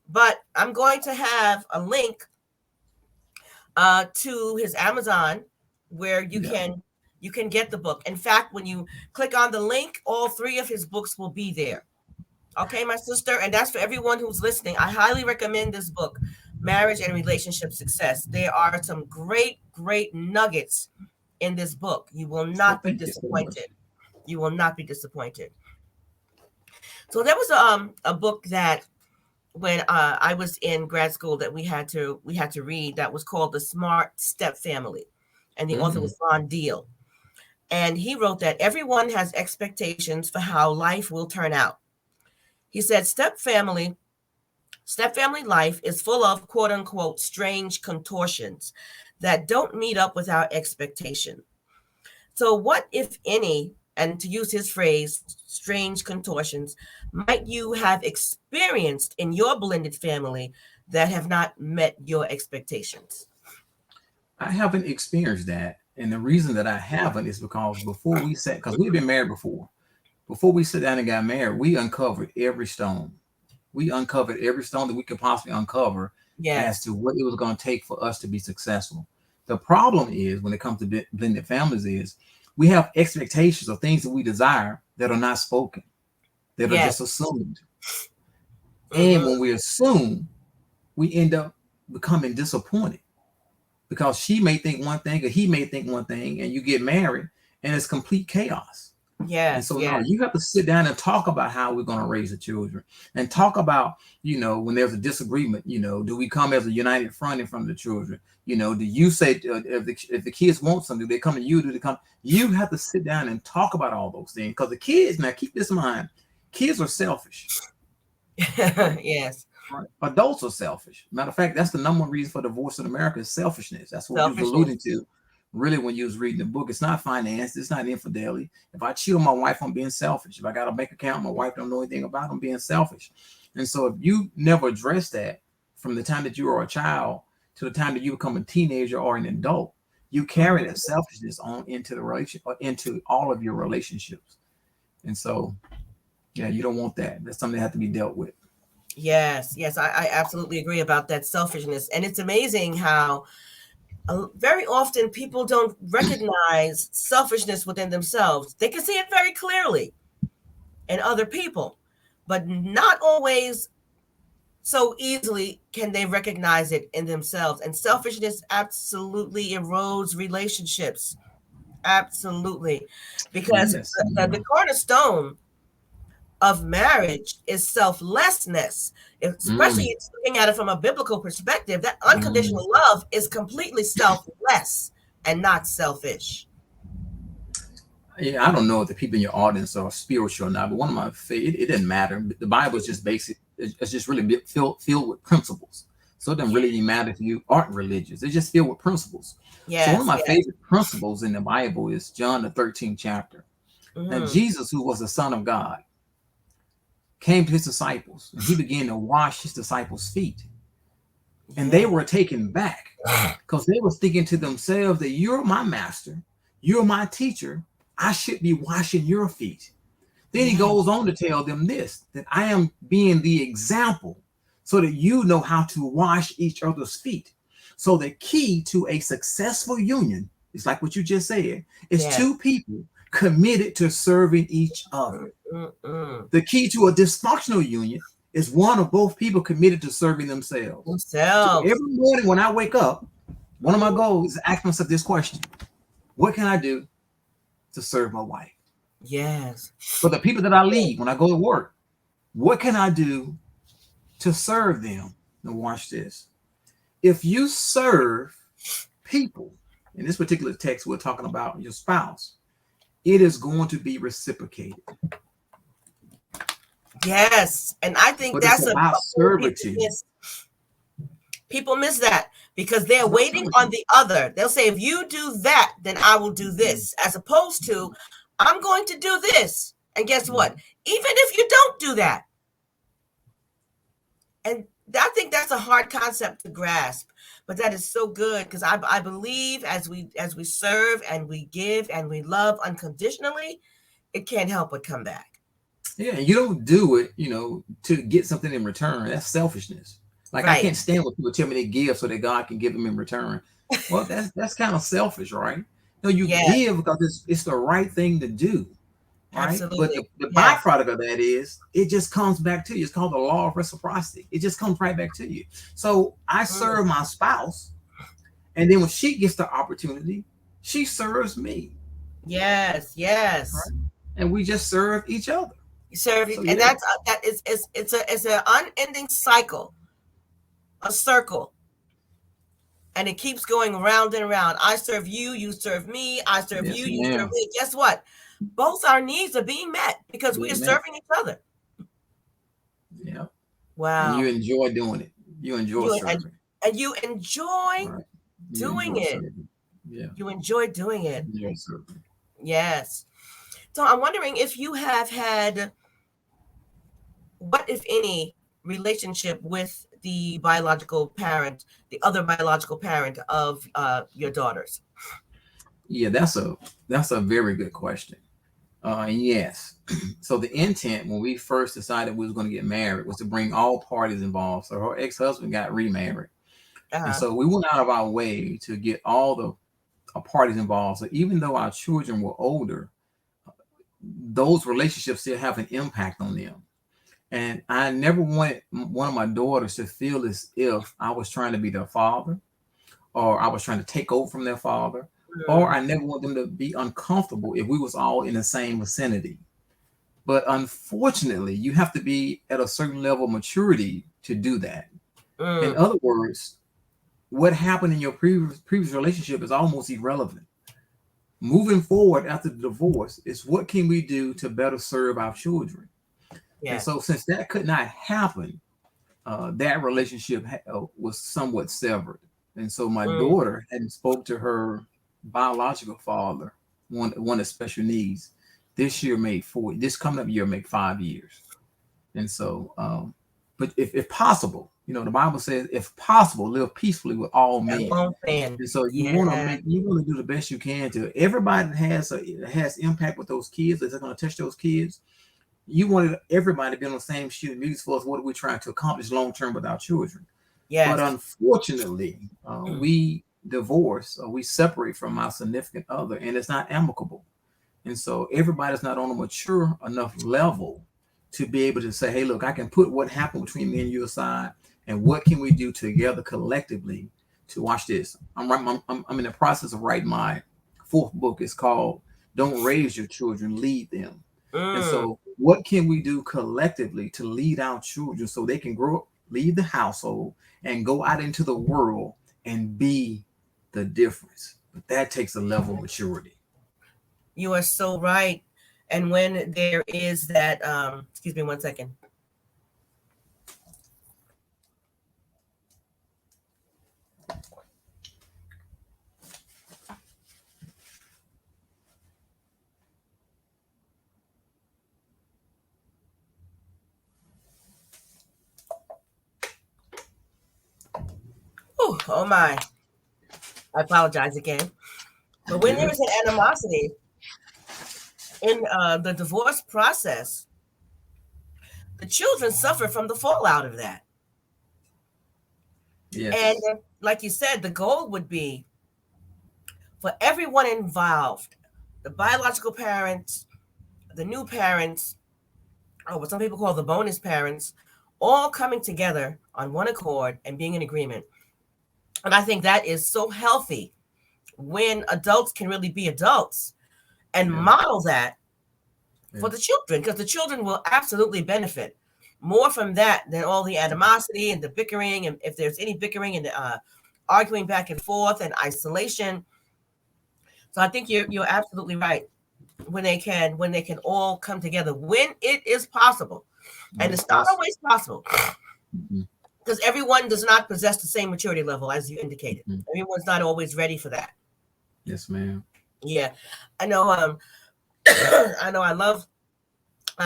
[SPEAKER 1] but I'm going to have a link to his Amazon where you can get the book. In fact, when you click on the link, all 3 of his books will be there. Okay, my sister, and that's for everyone who's listening. I highly recommend this book, Marriage and Relationship Success. There are some great nuggets in this book. You will not be disappointed. You will not be disappointed. So there was a book that when I was in grad school that we had to read, that was called The Smart Step Family, and the author was Ron Deal. And he wrote that everyone has expectations for how life will turn out. He said, step family life is full of quote unquote strange contortions that don't meet up with our expectation. So what, if any, and to use his phrase, strange contortions, might you have experienced in your blended family that have not met your expectations?
[SPEAKER 2] I haven't experienced that. And the reason that I haven't is because because we've been married before we sat down and got married, we uncovered every stone. We uncovered every stone that we could possibly uncover as to what it was going to take for us to be successful. The problem is when it comes to blended families is we have expectations of things that we desire that are not spoken, that are just assumed. And when we assume, we end up becoming disappointed because she may think one thing or he may think one thing, and you get married and it's complete chaos. And so now you have to sit down and talk about how we're going to raise the children, and talk about, when there's a disagreement, do we come as a united front in front of the children? Do you say if the kids want something, do they come to you? Do they come? You have to sit down and talk about all those things, because the kids, now keep this in mind, kids are selfish.
[SPEAKER 1] Yes.
[SPEAKER 2] Right. Adults are selfish. Matter of fact, that's the number one reason for divorce in America is selfishness. That's what you were alluding to. Really, when you was reading the book, it's not finance, it's not infidelity. If I cheat on my wife, I'm being selfish. If I got a bank account, my wife don't know anything about it, I'm being selfish. And so if you never address that from the time that you are a child to the time that you become a teenager or an adult, you carry that selfishness on into the relation or into all of your relationships. And so, you don't want that. That's something that has to be dealt with.
[SPEAKER 1] Yes, I absolutely agree about that selfishness. And it's amazing how very often people don't recognize selfishness within themselves. They can see it very clearly in other people, but not always so easily can they recognize it in themselves. And selfishness absolutely erodes relationships. Absolutely. Because the cornerstone of marriage is selflessness, especially looking at it from a biblical perspective. That unconditional love is completely selfless and not selfish.
[SPEAKER 2] I don't know if the people in your audience are spiritual or not, but one of my favorite, it doesn't matter. The Bible is just basic. It's just really filled with principles. So it doesn't really even matter if you aren't religious. It's just filled with principles. So one of my favorite principles in the Bible is John the 13th chapter. Now Jesus, who was the Son of God, came to his disciples, and he began to wash his disciples' feet. And
[SPEAKER 1] Yeah.
[SPEAKER 2] they were taken back because they were thinking to themselves that you're my master, you're my teacher, I should be washing your feet. Then he goes on to tell them this, that I am being the example so that you know how to wash each other's feet. So the key to a successful union is like what you just said, is two people committed to serving each other. The key to a dysfunctional union is one or both people committed to serving themselves. So every morning when I wake up, one of my goals is to ask myself this question: what can I do to serve my wife?
[SPEAKER 1] Yes.
[SPEAKER 2] For the people that I lead when I go to work, what can I do to serve them? Now watch this. If you serve people, in this particular text, we're talking about your spouse, it is going to be reciprocated.
[SPEAKER 1] Yes. And I think that's
[SPEAKER 2] about servitude.
[SPEAKER 1] People miss that because they're waiting on the other. They'll say, if you do that, then I will do this, as opposed to, I'm going to do this. And guess what? Even if you don't do that. And I think that's a hard concept to grasp, but that is so good because I believe as we serve and we give and we love unconditionally, it can't help but come back.
[SPEAKER 2] Yeah, you don't do it, to get something in return. That's selfishness. Like I can't stand when people tell me they give so that God can give them in return. Well, that's kind of selfish, right? No, you give because it's the right thing to do. Right?
[SPEAKER 1] Absolutely.
[SPEAKER 2] But the byproduct of that is it just comes back to you. It's called the law of reciprocity. It just comes right back to you. So I serve my spouse, and then when she gets the opportunity, she serves me.
[SPEAKER 1] Yes.
[SPEAKER 2] Right? And we just serve each other.
[SPEAKER 1] You serve, and it's an unending cycle, a circle, and it keeps going around and around. I serve you, you serve me. I serve you, you serve me. Guess what? Both our needs are being met because we are serving each other.
[SPEAKER 2] Yeah.
[SPEAKER 1] Wow.
[SPEAKER 2] And you enjoy doing it. You enjoy serving.
[SPEAKER 1] And you enjoy doing it.
[SPEAKER 2] Serving. Yeah.
[SPEAKER 1] You enjoy doing it.
[SPEAKER 2] Yeah, serving.
[SPEAKER 1] Yes. So I'm wondering if you have had, what, if any, relationship with the other biological parent of your daughters?
[SPEAKER 2] Yeah, that's a very good question. Yes. So the intent when we first decided we was going to get married was to bring all parties involved. So her ex-husband got remarried. And so we went out of our way to get all the parties involved. So even though our children were older, those relationships still have an impact on them. And I never wanted one of my daughters to feel as if I was trying to be their father, or I was trying to take over from their father, or I never want them to be uncomfortable if we was all in the same vicinity. But unfortunately, you have to be at a certain level of maturity to do that. In other words, what happened in your previous relationship is almost irrelevant. Moving forward after the divorce is what can we do to better serve our children? And so since that could not happen, that relationship was somewhat severed. And so my daughter hadn't spoke to her biological father, one of special needs. This coming up year make 5 years. And so, but if possible, the Bible says, if possible, live peacefully with all men. And so you want to do the best you can to everybody that has impact with those kids, that's going to touch those kids. You wanted everybody to be on the same sheet of music for us. What are we trying to accomplish long term with our children? But unfortunately, we divorce or we separate from our significant other, and it's not amicable. And so everybody's not on a mature enough level to be able to say, hey, look, I can put what happened between me and you aside, and what can we do together collectively to watch this. I'm in the process of writing my 4th book. It's called Don't Raise Your Children, Lead Them. And so what can we do collectively to lead our children so they can grow up, lead the household, and go out into the world and be the difference? But that takes a level of maturity.
[SPEAKER 1] You are so right. And when there is that, excuse me 1 second. Oh my, I apologize again. But when there is an animosity in the divorce process, the children suffer from the fallout of that.
[SPEAKER 2] Yes.
[SPEAKER 1] And like you said, the goal would be for everyone involved, the biological parents, the new parents, or what some people call the bonus parents, all coming together on one accord and being in agreement. And I think that is so healthy when adults can really be adults and model that for the children, because the children will absolutely benefit more from that than all the animosity and the bickering. And if there's any bickering and arguing back and forth and isolation. So I think you're absolutely right. When they can all come together, when it is possible, and it's not always possible, because everyone does not possess the same maturity level as you indicated. Everyone's not always ready for that.
[SPEAKER 2] Yes, ma'am.
[SPEAKER 1] Yeah, I know. I know. I love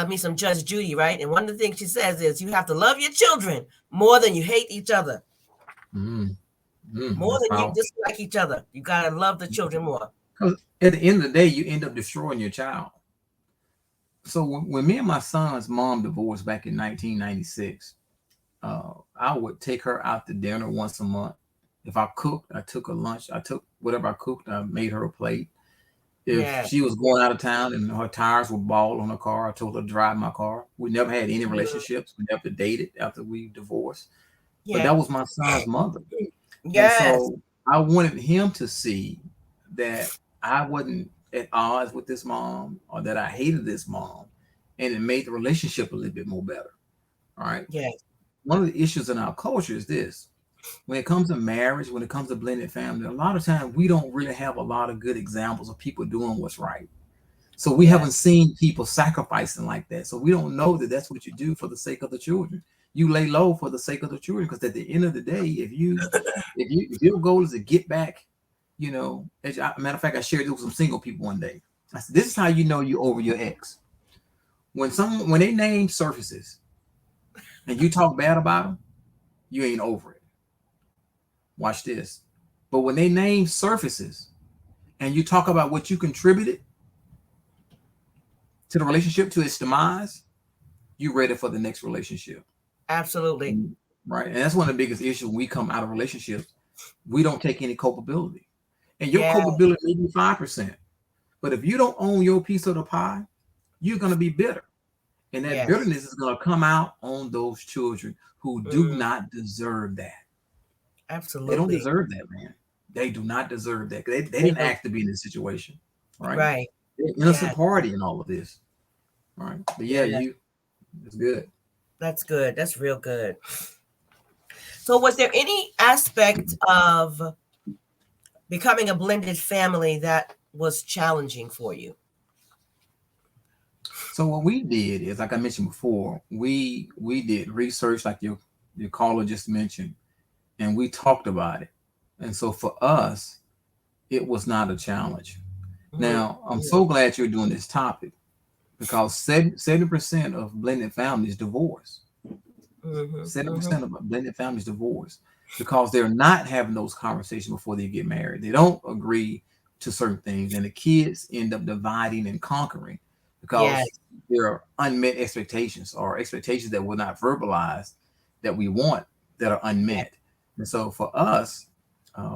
[SPEAKER 1] me some Judge Judy, right? And one of the things she says is, you have to love your children more than you hate each other. More than you dislike each other. You gotta love the children more.
[SPEAKER 2] Because at the end of the day, you end up destroying your child. So when me and my son's mom divorced back in 1996, I would take her out to dinner once a month. If I cooked, I took her lunch. I took whatever I cooked, I made her a plate. If she was going out of town and her tires were bald on her car, I told her to drive my car. We never had any relationships. We never dated after we divorced. But that was my son's mother.
[SPEAKER 1] Yes.
[SPEAKER 2] And so I wanted him to see that I wasn't at odds with this mom or that I hated this mom, and it made the relationship a little bit more better. All right.
[SPEAKER 1] Yes.
[SPEAKER 2] One of the issues in our culture is this: when it comes to marriage, when it comes to blended family, a lot of times we don't really have a lot of good examples of people doing what's right. So we haven't seen people sacrificing like that. So we don't know that that's what you do for the sake of the children. You lay low for the sake of the children, because at the end of the day, if your goal is to get back, you know, as a matter of fact, I shared this with some single people one day. I said, this is how you know you're over your ex. When they name surfaces and you talk bad about them, you ain't over it. Watch this. But when they name surfaces and you talk about what you contributed to the relationship, to its demise, you're ready for the next relationship.
[SPEAKER 1] Absolutely.
[SPEAKER 2] Right. And that's one of the biggest issues when we come out of relationships. We don't take any culpability. And your culpability may be 5%. But if you don't own your piece of the pie, you're going to be bitter. And that bitterness is going to come out on those children who do not deserve that.
[SPEAKER 1] Absolutely.
[SPEAKER 2] They don't deserve that, man. They do not deserve that. They didn't ask to be in this situation. Right.
[SPEAKER 1] Right.
[SPEAKER 2] They're innocent party in all of this. Right. But it's good.
[SPEAKER 1] That's good. That's real good. So was there any aspect of becoming a blended family that was challenging for you?
[SPEAKER 2] So what we did is, like I mentioned before, we did research, like your caller just mentioned, and we talked about it. And so for us, it was not a challenge. Now, I'm so glad you're doing this topic, because 70% of blended families divorce. 70% of blended families divorce because they're not having those conversations before they get married. They don't agree to certain things, and the kids end up dividing and conquering because there are unmet expectations, or expectations that were not verbalized that we want, that are unmet. And so for us,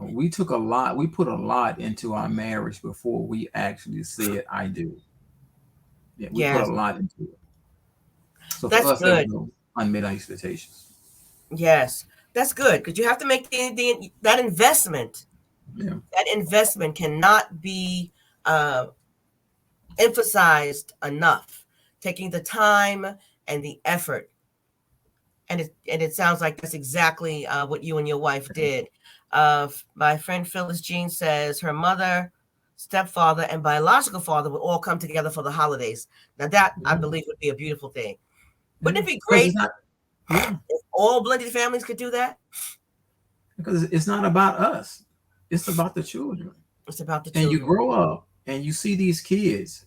[SPEAKER 2] we put a lot into our marriage before we actually said "I do." Yeah, we put a lot into it. So for us, there was no unmet expectations.
[SPEAKER 1] Yes, that's good, because you have to make that investment.
[SPEAKER 2] Yeah.
[SPEAKER 1] That investment cannot be emphasized enough. Taking the time and the effort, and it sounds like that's exactly what you and your wife did. My friend Phyllis Jean says her mother, stepfather, and biological father would all come together for the holidays. Now that I believe would be a beautiful thing. Wouldn't it be great if all blended families could do that?
[SPEAKER 2] Because it's not about us. It's about the children.
[SPEAKER 1] It's about the children.
[SPEAKER 2] And you grow up and you see these kids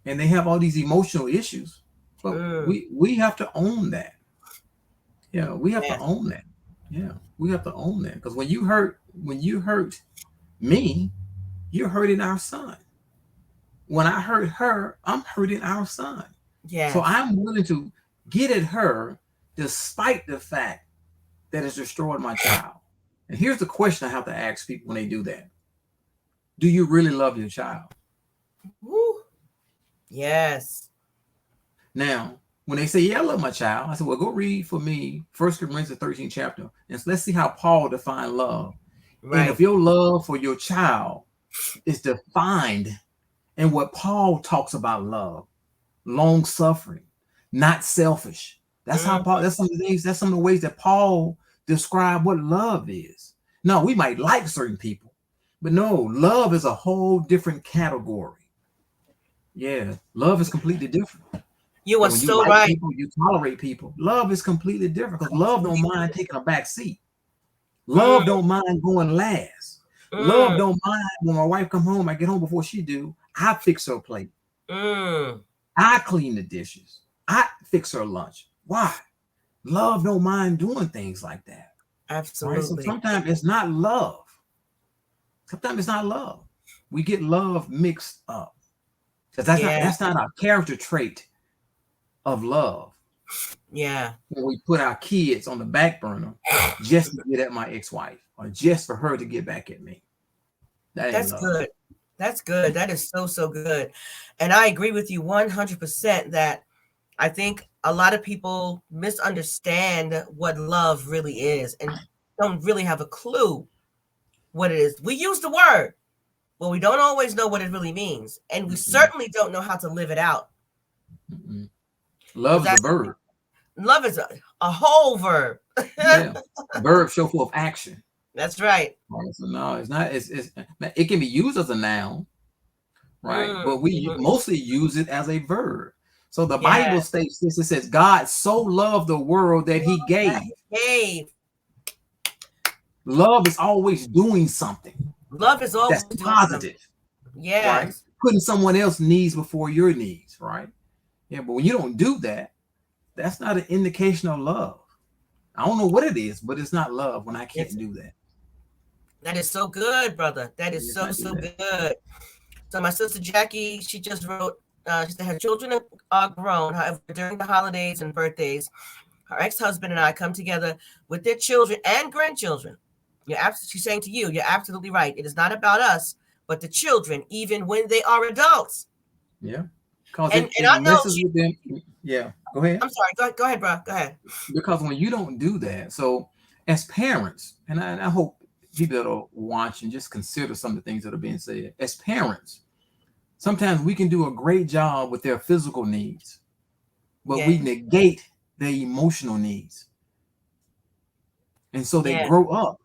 [SPEAKER 2] and they have all these emotional issues. But we have to own that. Yeah, we have to own that. Yeah, we have to own that, because when you hurt me, you're hurting our son. When I hurt her, I'm hurting our son. So
[SPEAKER 1] Yes.
[SPEAKER 2] I'm willing to get at her despite the fact that it's destroyed my child. And here's the question I have to ask people when they do that: do you really love your child?
[SPEAKER 1] Woo. Yes.
[SPEAKER 2] Now, when they say, yeah, I love my child, I said, well, go read for me 1 Corinthians 13th chapter, and let's see how Paul defined love. And if
[SPEAKER 1] Right.
[SPEAKER 2] your love for your child is defined in what Paul talks about love, long suffering, not selfish. That's how Paul,
[SPEAKER 1] Mhm.
[SPEAKER 2] that's some of the things, that's some of the ways that Paul described what love is. No, we might like certain people, but no, love is a whole different category. Yeah, love is completely different.
[SPEAKER 1] You are
[SPEAKER 2] And when you
[SPEAKER 1] so
[SPEAKER 2] like
[SPEAKER 1] right.
[SPEAKER 2] people, you tolerate people. Love is completely different, because love don't mind
[SPEAKER 1] Completely.
[SPEAKER 2] taking a back seat.
[SPEAKER 1] Mm,
[SPEAKER 2] Love don't mind going last. Love
[SPEAKER 1] mm,
[SPEAKER 2] don't mind when my wife come home, I get home before she do, I fix her plate.
[SPEAKER 1] mm.
[SPEAKER 2] I clean the dishes. I fix her lunch. Why? Love don't mind doing things like that. Right? So
[SPEAKER 1] Absolutely.
[SPEAKER 2] sometimes it's not love. Sometimes it's not love. We get love mixed up. Because
[SPEAKER 1] Yeah.
[SPEAKER 2] that's not our character trait of love.
[SPEAKER 1] Yeah.
[SPEAKER 2] When we put our kids on the back burner just to get at my ex-wife, or just for her to get back at me. That ain't
[SPEAKER 1] That's
[SPEAKER 2] love.
[SPEAKER 1] good. That's good. That is so, so good. And I agree with you 100% that I think a lot of people misunderstand what love really is and don't really have a clue what it is. We use the word, but we don't always know what it really means. And we
[SPEAKER 2] Mm-mm,
[SPEAKER 1] certainly don't know how to live it out.
[SPEAKER 2] mm-mm.
[SPEAKER 1] Because
[SPEAKER 2] Love is a verb.
[SPEAKER 1] love is a whole verb.
[SPEAKER 2] Yeah. Verbs show forth action.
[SPEAKER 1] That's right.
[SPEAKER 2] Right? So no, it's not. It's it can be used as a noun, right?
[SPEAKER 1] Mm,
[SPEAKER 2] But we
[SPEAKER 1] mhm.
[SPEAKER 2] mostly use it as a verb. So the Bible
[SPEAKER 1] Yes.
[SPEAKER 2] states this: it says, God so loved the world that he
[SPEAKER 1] That
[SPEAKER 2] gave.
[SPEAKER 1] gave.
[SPEAKER 2] Love is always doing something
[SPEAKER 1] Love is
[SPEAKER 2] that's
[SPEAKER 1] always doing something.
[SPEAKER 2] positive, right?
[SPEAKER 1] Yes.
[SPEAKER 2] Putting someone else's needs before your needs, right? Yeah, but when you don't do that, that's not an indication of love. I don't know what it is, but it's not love when I
[SPEAKER 1] It's
[SPEAKER 2] can't do that.
[SPEAKER 1] that is so good, brother. That is
[SPEAKER 2] Yes,
[SPEAKER 1] so
[SPEAKER 2] I do
[SPEAKER 1] so
[SPEAKER 2] that.
[SPEAKER 1] good. So my sister Jackie, she just wrote. She said her children are grown. However, during the holidays and birthdays, her ex-husband and I come together with their children and grandchildren. She's saying to you, you're absolutely right. It is not about us, but the children, even when they are adults.
[SPEAKER 2] Yeah, because
[SPEAKER 1] And
[SPEAKER 2] it
[SPEAKER 1] I know
[SPEAKER 2] messes
[SPEAKER 1] she.
[SPEAKER 2] with them. Yeah, go ahead.
[SPEAKER 1] I'm sorry. Go ahead, bro. Go ahead.
[SPEAKER 2] Because when you don't do that, so as parents, and I hope people that are watching just consider some of the things that are being said. As parents, sometimes we can do a great job with their physical needs, but we
[SPEAKER 1] Yes.
[SPEAKER 2] negate their emotional needs. And so they
[SPEAKER 1] Yes.
[SPEAKER 2] grow up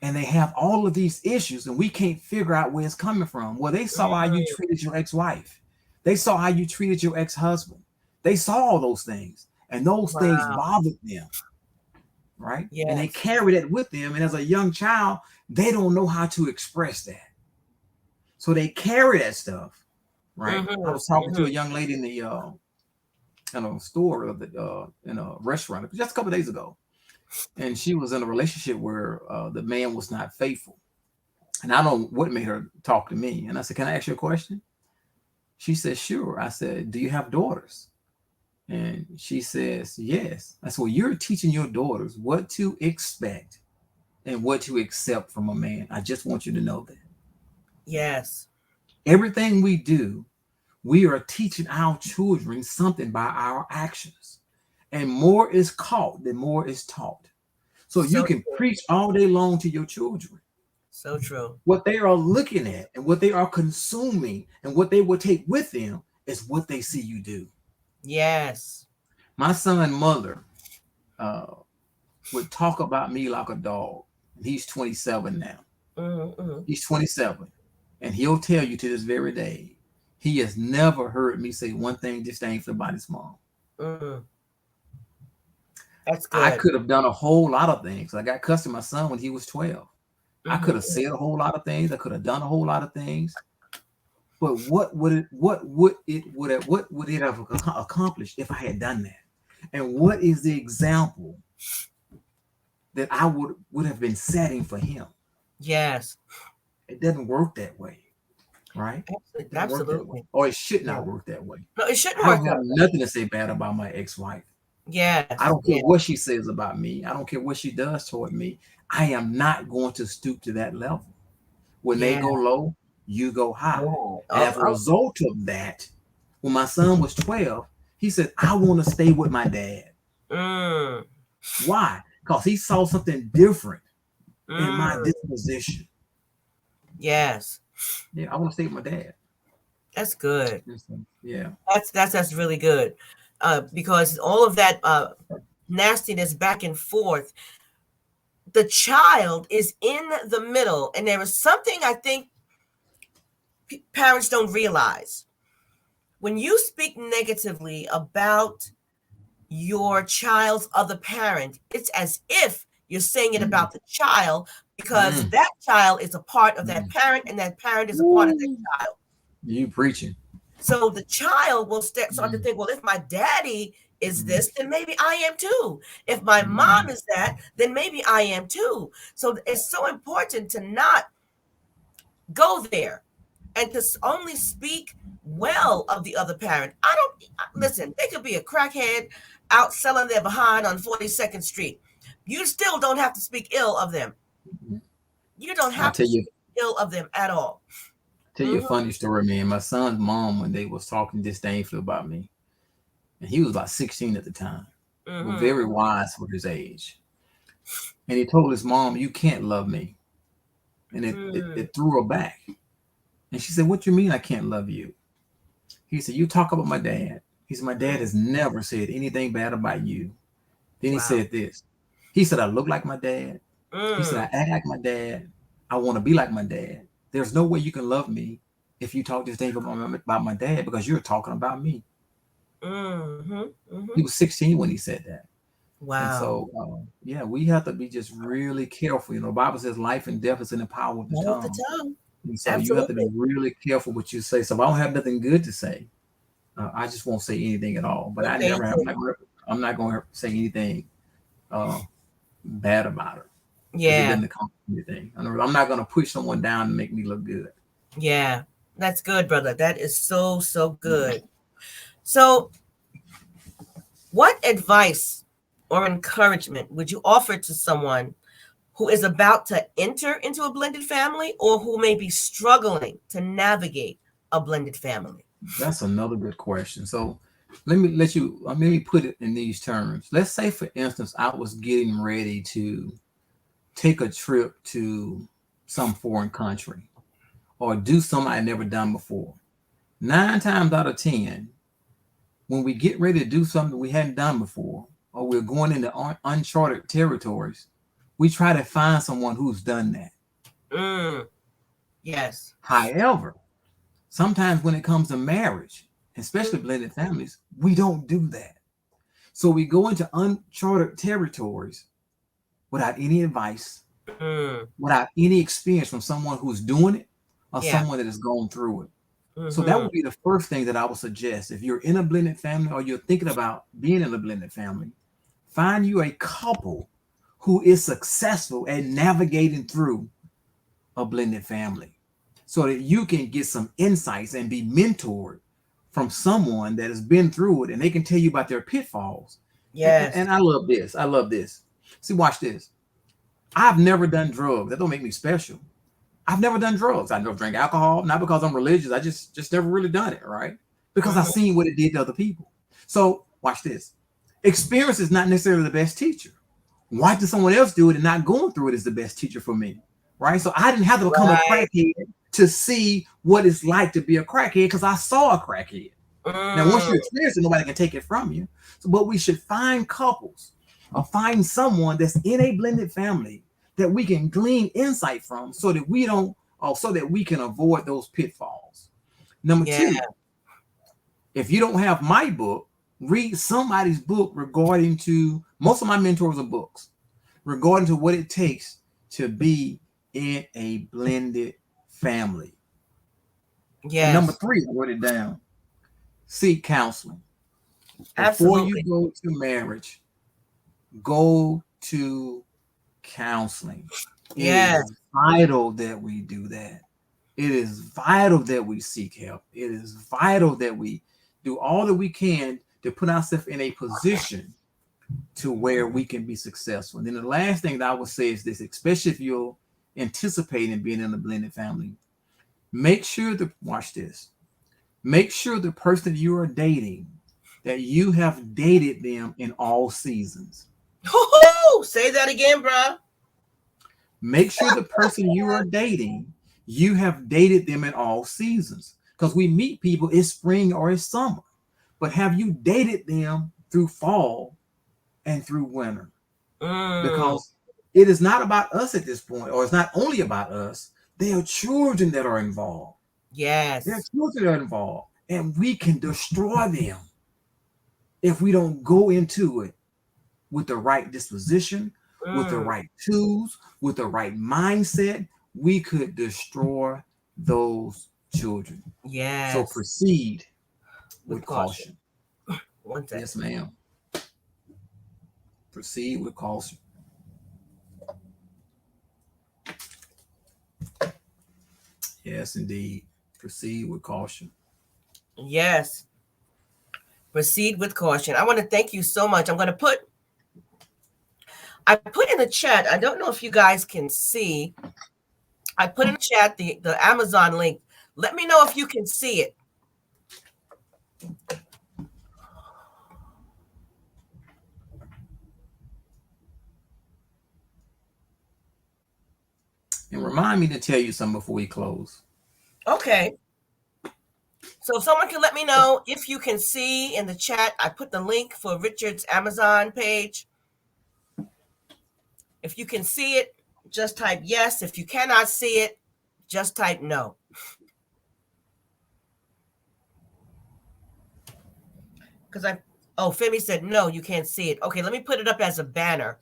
[SPEAKER 2] and they have all of these issues, and we can't figure out where it's coming from. Well, they saw how you
[SPEAKER 1] Mm,
[SPEAKER 2] treated your ex-wife, they saw how you treated your ex-husband, they saw all those things, and those things
[SPEAKER 1] wow.
[SPEAKER 2] bothered them, right? And they
[SPEAKER 1] Yes.
[SPEAKER 2] carry that with them. And as a young child, they don't know how to express that. So they carry that stuff, right? I
[SPEAKER 1] Mm-hmm.
[SPEAKER 2] was talking to
[SPEAKER 1] Mm-hmm.
[SPEAKER 2] a young lady in the in a store of the in a restaurant just a couple of days ago, and she was in a relationship where the man was not faithful. And I don't know what made her talk to me. And I said, "Can I ask you a question?" She said, "Sure." I said, "Do you have daughters?" And she says, "Yes." I said, "Well, you're teaching your daughters what to expect and what to accept from a man. I just want you to know that
[SPEAKER 1] Yes.
[SPEAKER 2] everything we do, we are teaching our children something by our actions. And more is caught than more is taught. So you
[SPEAKER 1] So
[SPEAKER 2] can
[SPEAKER 1] true.
[SPEAKER 2] preach all day long to your children.
[SPEAKER 1] So true.
[SPEAKER 2] What they are looking at and what they are consuming and what they will take with them is what they see you do.
[SPEAKER 1] Yes.
[SPEAKER 2] My son's mother uh, would talk about me like a dog. He's 27 now.
[SPEAKER 1] Mm-hmm.
[SPEAKER 2] He's 27. And he'll tell you to this very day, he has never heard me say one thing disdainful about his mom.
[SPEAKER 1] Mm-hmm. That's
[SPEAKER 2] I
[SPEAKER 1] good.
[SPEAKER 2] could have done a whole lot of things. I got cussed at my son when he was 12. I could have
[SPEAKER 1] Mm-hmm.
[SPEAKER 2] said a whole lot of things. I could have done a whole lot of things. But what would it have accomplished if I had done that? And what is the example that I would have been setting for him.
[SPEAKER 1] Yes.
[SPEAKER 2] It doesn't work that way, right? It doesn't work that way,
[SPEAKER 1] Absolutely.
[SPEAKER 2] or it should
[SPEAKER 1] Yeah.
[SPEAKER 2] not work that way.
[SPEAKER 1] No, it shouldn't
[SPEAKER 2] I
[SPEAKER 1] work
[SPEAKER 2] don't have
[SPEAKER 1] that way.
[SPEAKER 2] nothing to say bad about my ex-wife. I
[SPEAKER 1] Yes.
[SPEAKER 2] don't care
[SPEAKER 1] Yeah.
[SPEAKER 2] what she says about me. I don't care what she does toward me. I am not going to stoop to that level. When they
[SPEAKER 1] Yeah.
[SPEAKER 2] go low, you go high.
[SPEAKER 1] Oh,
[SPEAKER 2] And as a result of that, when my son was 12, he said, I want to stay with my dad.
[SPEAKER 1] mm,
[SPEAKER 2] Why? Because he saw something different in my
[SPEAKER 1] mm,
[SPEAKER 2] disposition.
[SPEAKER 1] yes.
[SPEAKER 2] Yeah, I want to stay with my dad.
[SPEAKER 1] That's good.
[SPEAKER 2] Yeah.
[SPEAKER 1] That's really good. Because all of that nastiness back and forth, the child is in the middle, and there is something I think parents don't realize. When you speak negatively about your child's other parent, it's as if you're saying it about the child, because that child is a part of that parent, and that parent is a part of that child.
[SPEAKER 2] You preaching.
[SPEAKER 1] So the child will start to think, well, if my daddy is this, then maybe I am too. If my mom is that, then maybe I am too. So it's so important to not go there and to only speak well of the other parent. I don't listen, they could be a crackhead out selling their behind on 42nd Street. You still don't have to speak ill of them. You don't have to speak ill of them at all.
[SPEAKER 2] Tell you a funny story, man. My son's mom, when they was talking disdainfully about me, and he was about 16 at the time, very wise for his age. And he told his mom, you can't love me. And it threw her back. And she said, what you mean I can't love you? He said, you talk about my dad. He said, my dad has never said anything bad about you. Then he said this. He said, I look like my dad. He said, I act like my dad. I want to be like my dad. There's no way you can love me if you talk this thing about my dad, because you're talking about me. He was 16 when he said that.
[SPEAKER 1] Wow.
[SPEAKER 2] And so, yeah, we have to be just really careful. You know, the Bible says life and death is in the power of the tongue. And so you have to be really careful what you say. So if I don't have nothing good to say, I just won't say anything at all. But okay, I'm not going to say anything bad about her.
[SPEAKER 1] Yeah.
[SPEAKER 2] It doesn't accomplish anything. I'm not going to push someone down and make me look good.
[SPEAKER 1] Yeah, that's good, brother. That is so, so good. So what advice or encouragement would you offer to someone who is about to enter into a blended family, or who may be struggling to navigate a blended family?
[SPEAKER 2] That's another good question. So let me put it in these terms. Let's say, for instance, I was getting ready to take a trip to some foreign country or do something I'd never done before. 9 times out of 10, when we get ready to do something we hadn't done before, or we're going into uncharted territories, we try to find someone who's done that.
[SPEAKER 1] Yes.
[SPEAKER 2] However, sometimes when it comes to marriage, especially blended families, we don't do that. So we go into uncharted territories without any advice, without any experience from someone who's doing it or someone that has gone through it. So that would be the first thing that I would suggest. If you're in a blended family, or you're thinking about being in a blended family, find you a couple who is successful at navigating through a blended family, so that you can get some insights and be mentored from someone that has been through it, and they can tell you about their pitfalls.
[SPEAKER 1] Yes.
[SPEAKER 2] And I love this. I love this. See, watch this. I've never done drugs. That don't make me special. I've never done drugs. I never drank alcohol, not because I'm religious. I just never really done it, right? Because I've seen what it did to other people. So watch this. Experience is not necessarily the best teacher. Watching someone else do it and not going through it is the best teacher for me, right? So I didn't have to become a crackhead to see what it's like to be a crackhead, because I saw a crackhead. Now, once you experience it, nobody can take it from you. So, but we should find couples or find someone that's in a blended family that we can glean insight from, so that we don't, or so that we can avoid those pitfalls. Number 2, if you don't have my book, read somebody's book regarding to, most of my mentors are books, regarding to what it takes to be in a blended family. Yeah. Number 3, I wrote it down. Seek counseling. Before you go to marriage, go to counseling.
[SPEAKER 1] Yes.
[SPEAKER 2] It is vital that we do that. It is vital that we seek help. It is vital that we do all that we can to put ourselves in a position to where we can be successful. And then the last thing that I would say is this, especially if you're anticipating being in a blended family, make sure to watch this. Make sure the person you are dating, that you have dated them in all seasons.
[SPEAKER 1] Say that again, bro.
[SPEAKER 2] Make sure the person you are dating, you have dated them in all seasons. Because we meet people, it's spring or it's summer. But have you dated them through fall and through winter? Because it is not about us at this point, or it's not only about us. There are children that are involved.
[SPEAKER 1] Yes.
[SPEAKER 2] There are children that are involved. And we can destroy them if we don't go into it with the right disposition, with the right tools, with the right mindset. We could destroy those children.
[SPEAKER 1] Yes.
[SPEAKER 2] So proceed with caution.
[SPEAKER 1] One second.
[SPEAKER 2] Yes, ma'am. Proceed with caution. Yes, indeed. Proceed with caution.
[SPEAKER 1] Yes. Proceed with caution. I want to thank you so much. I put in the chat, I don't know if you guys can see, I put in the chat the Amazon link. Let me know if you can see it.
[SPEAKER 2] And remind me to tell you something before we close.
[SPEAKER 1] Okay. So if someone can let me know if you can see in the chat, I put the link for Richard's Amazon page. If you can see it, just type yes. If you cannot see it, just type no. Because Femi said no, you can't see it. Okay, let me put it up as a banner.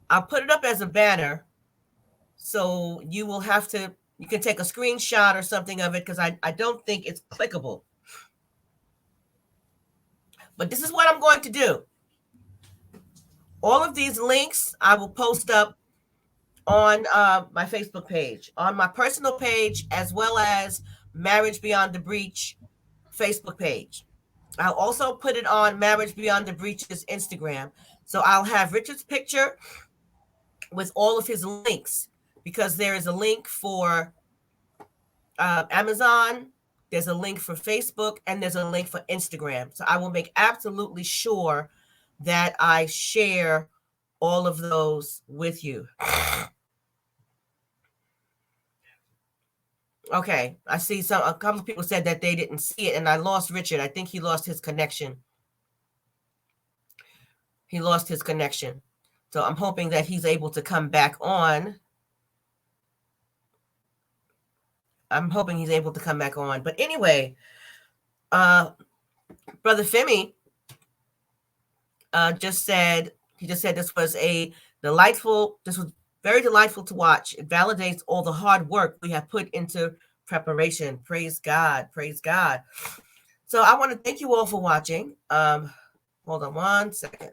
[SPEAKER 1] I'll put it up as a banner. So you will have to, you can take a screenshot or something of it because I don't think it's clickable. But this is what I'm going to do. All of these links I will post up on my Facebook page, on my personal page, as well as Marriage Beyond the Breach Facebook page. I'll also put it on Marriage Beyond the Breach's Instagram. So I'll have Richard's picture with all of his links, because there is a link for Amazon, there's a link for Facebook, and there's a link for Instagram. So I will make absolutely sure that I share all of those with you. Okay, I see a couple of people said that they didn't see it, and I lost Richard. I think he lost his connection. He lost his connection. So I'm hoping that he's able to come back on. But anyway, Brother Femi just said this was very delightful to watch. It validates all the hard work we have put into preparation. Praise God. Praise God. So I want to thank you all for watching. Hold on one second.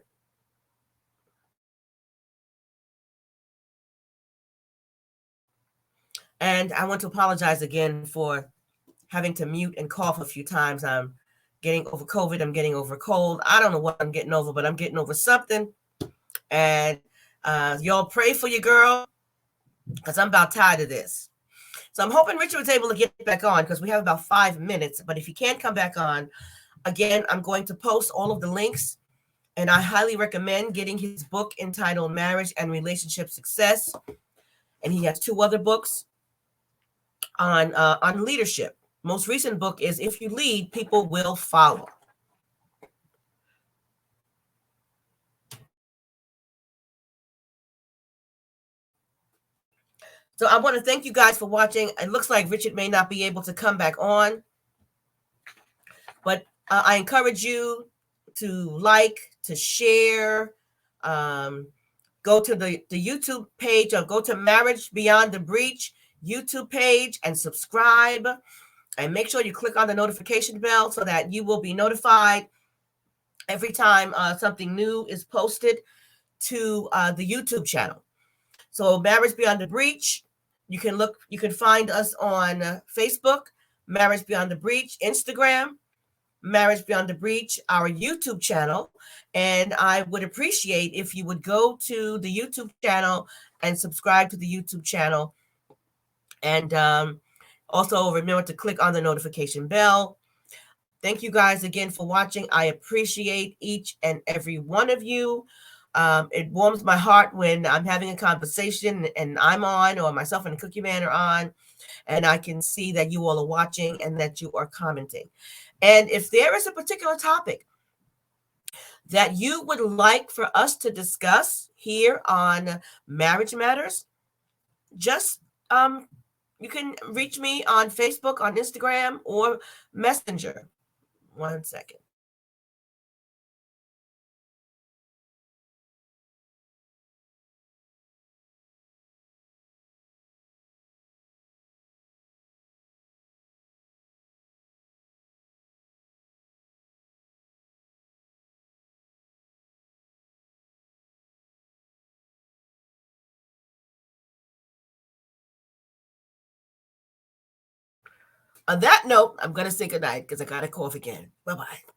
[SPEAKER 1] And I want to apologize again for having to mute and cough a few times. I'm getting over COVID. I'm getting over a cold. I don't know what I'm getting over, but I'm getting over something. And y'all pray for your girl, because I'm about tired of this. So I'm hoping Richard was able to get back on, because we have about 5 minutes. But if he can't come back on, again, I'm going to post all of the links. And I highly recommend getting his book entitled Marriage and Relationship Success. And he has 2 other books on leadership. Most recent book is If You Lead, People Will Follow. So I want to thank you guys for watching. It looks like Richard may not be able to come back on, but I encourage you to like, to share, go to the YouTube page, or go to Marriage Beyond the Breach YouTube page and subscribe, and make sure you click on the notification bell so that you will be notified every time something new is posted. to the YouTube channel. So Marriage Beyond the Breach. You can find us on Facebook, Marriage Beyond the Breach, Instagram, Marriage Beyond the Breach, our YouTube channel. And I would appreciate if you would go to the YouTube channel and subscribe to the YouTube channel. And also remember to click on the notification bell. Thank you guys again for watching. I appreciate each and every one of you. It warms my heart when I'm having a conversation and I'm on, or myself and the Cookie Man are on, and I can see that you all are watching and that you are commenting. And if there is a particular topic that you would like for us to discuss here on Marriage Matters, just you can reach me on Facebook, on Instagram, or Messenger. 1 second. On that note, I'm going to say goodnight because I got a cough again. Bye-bye.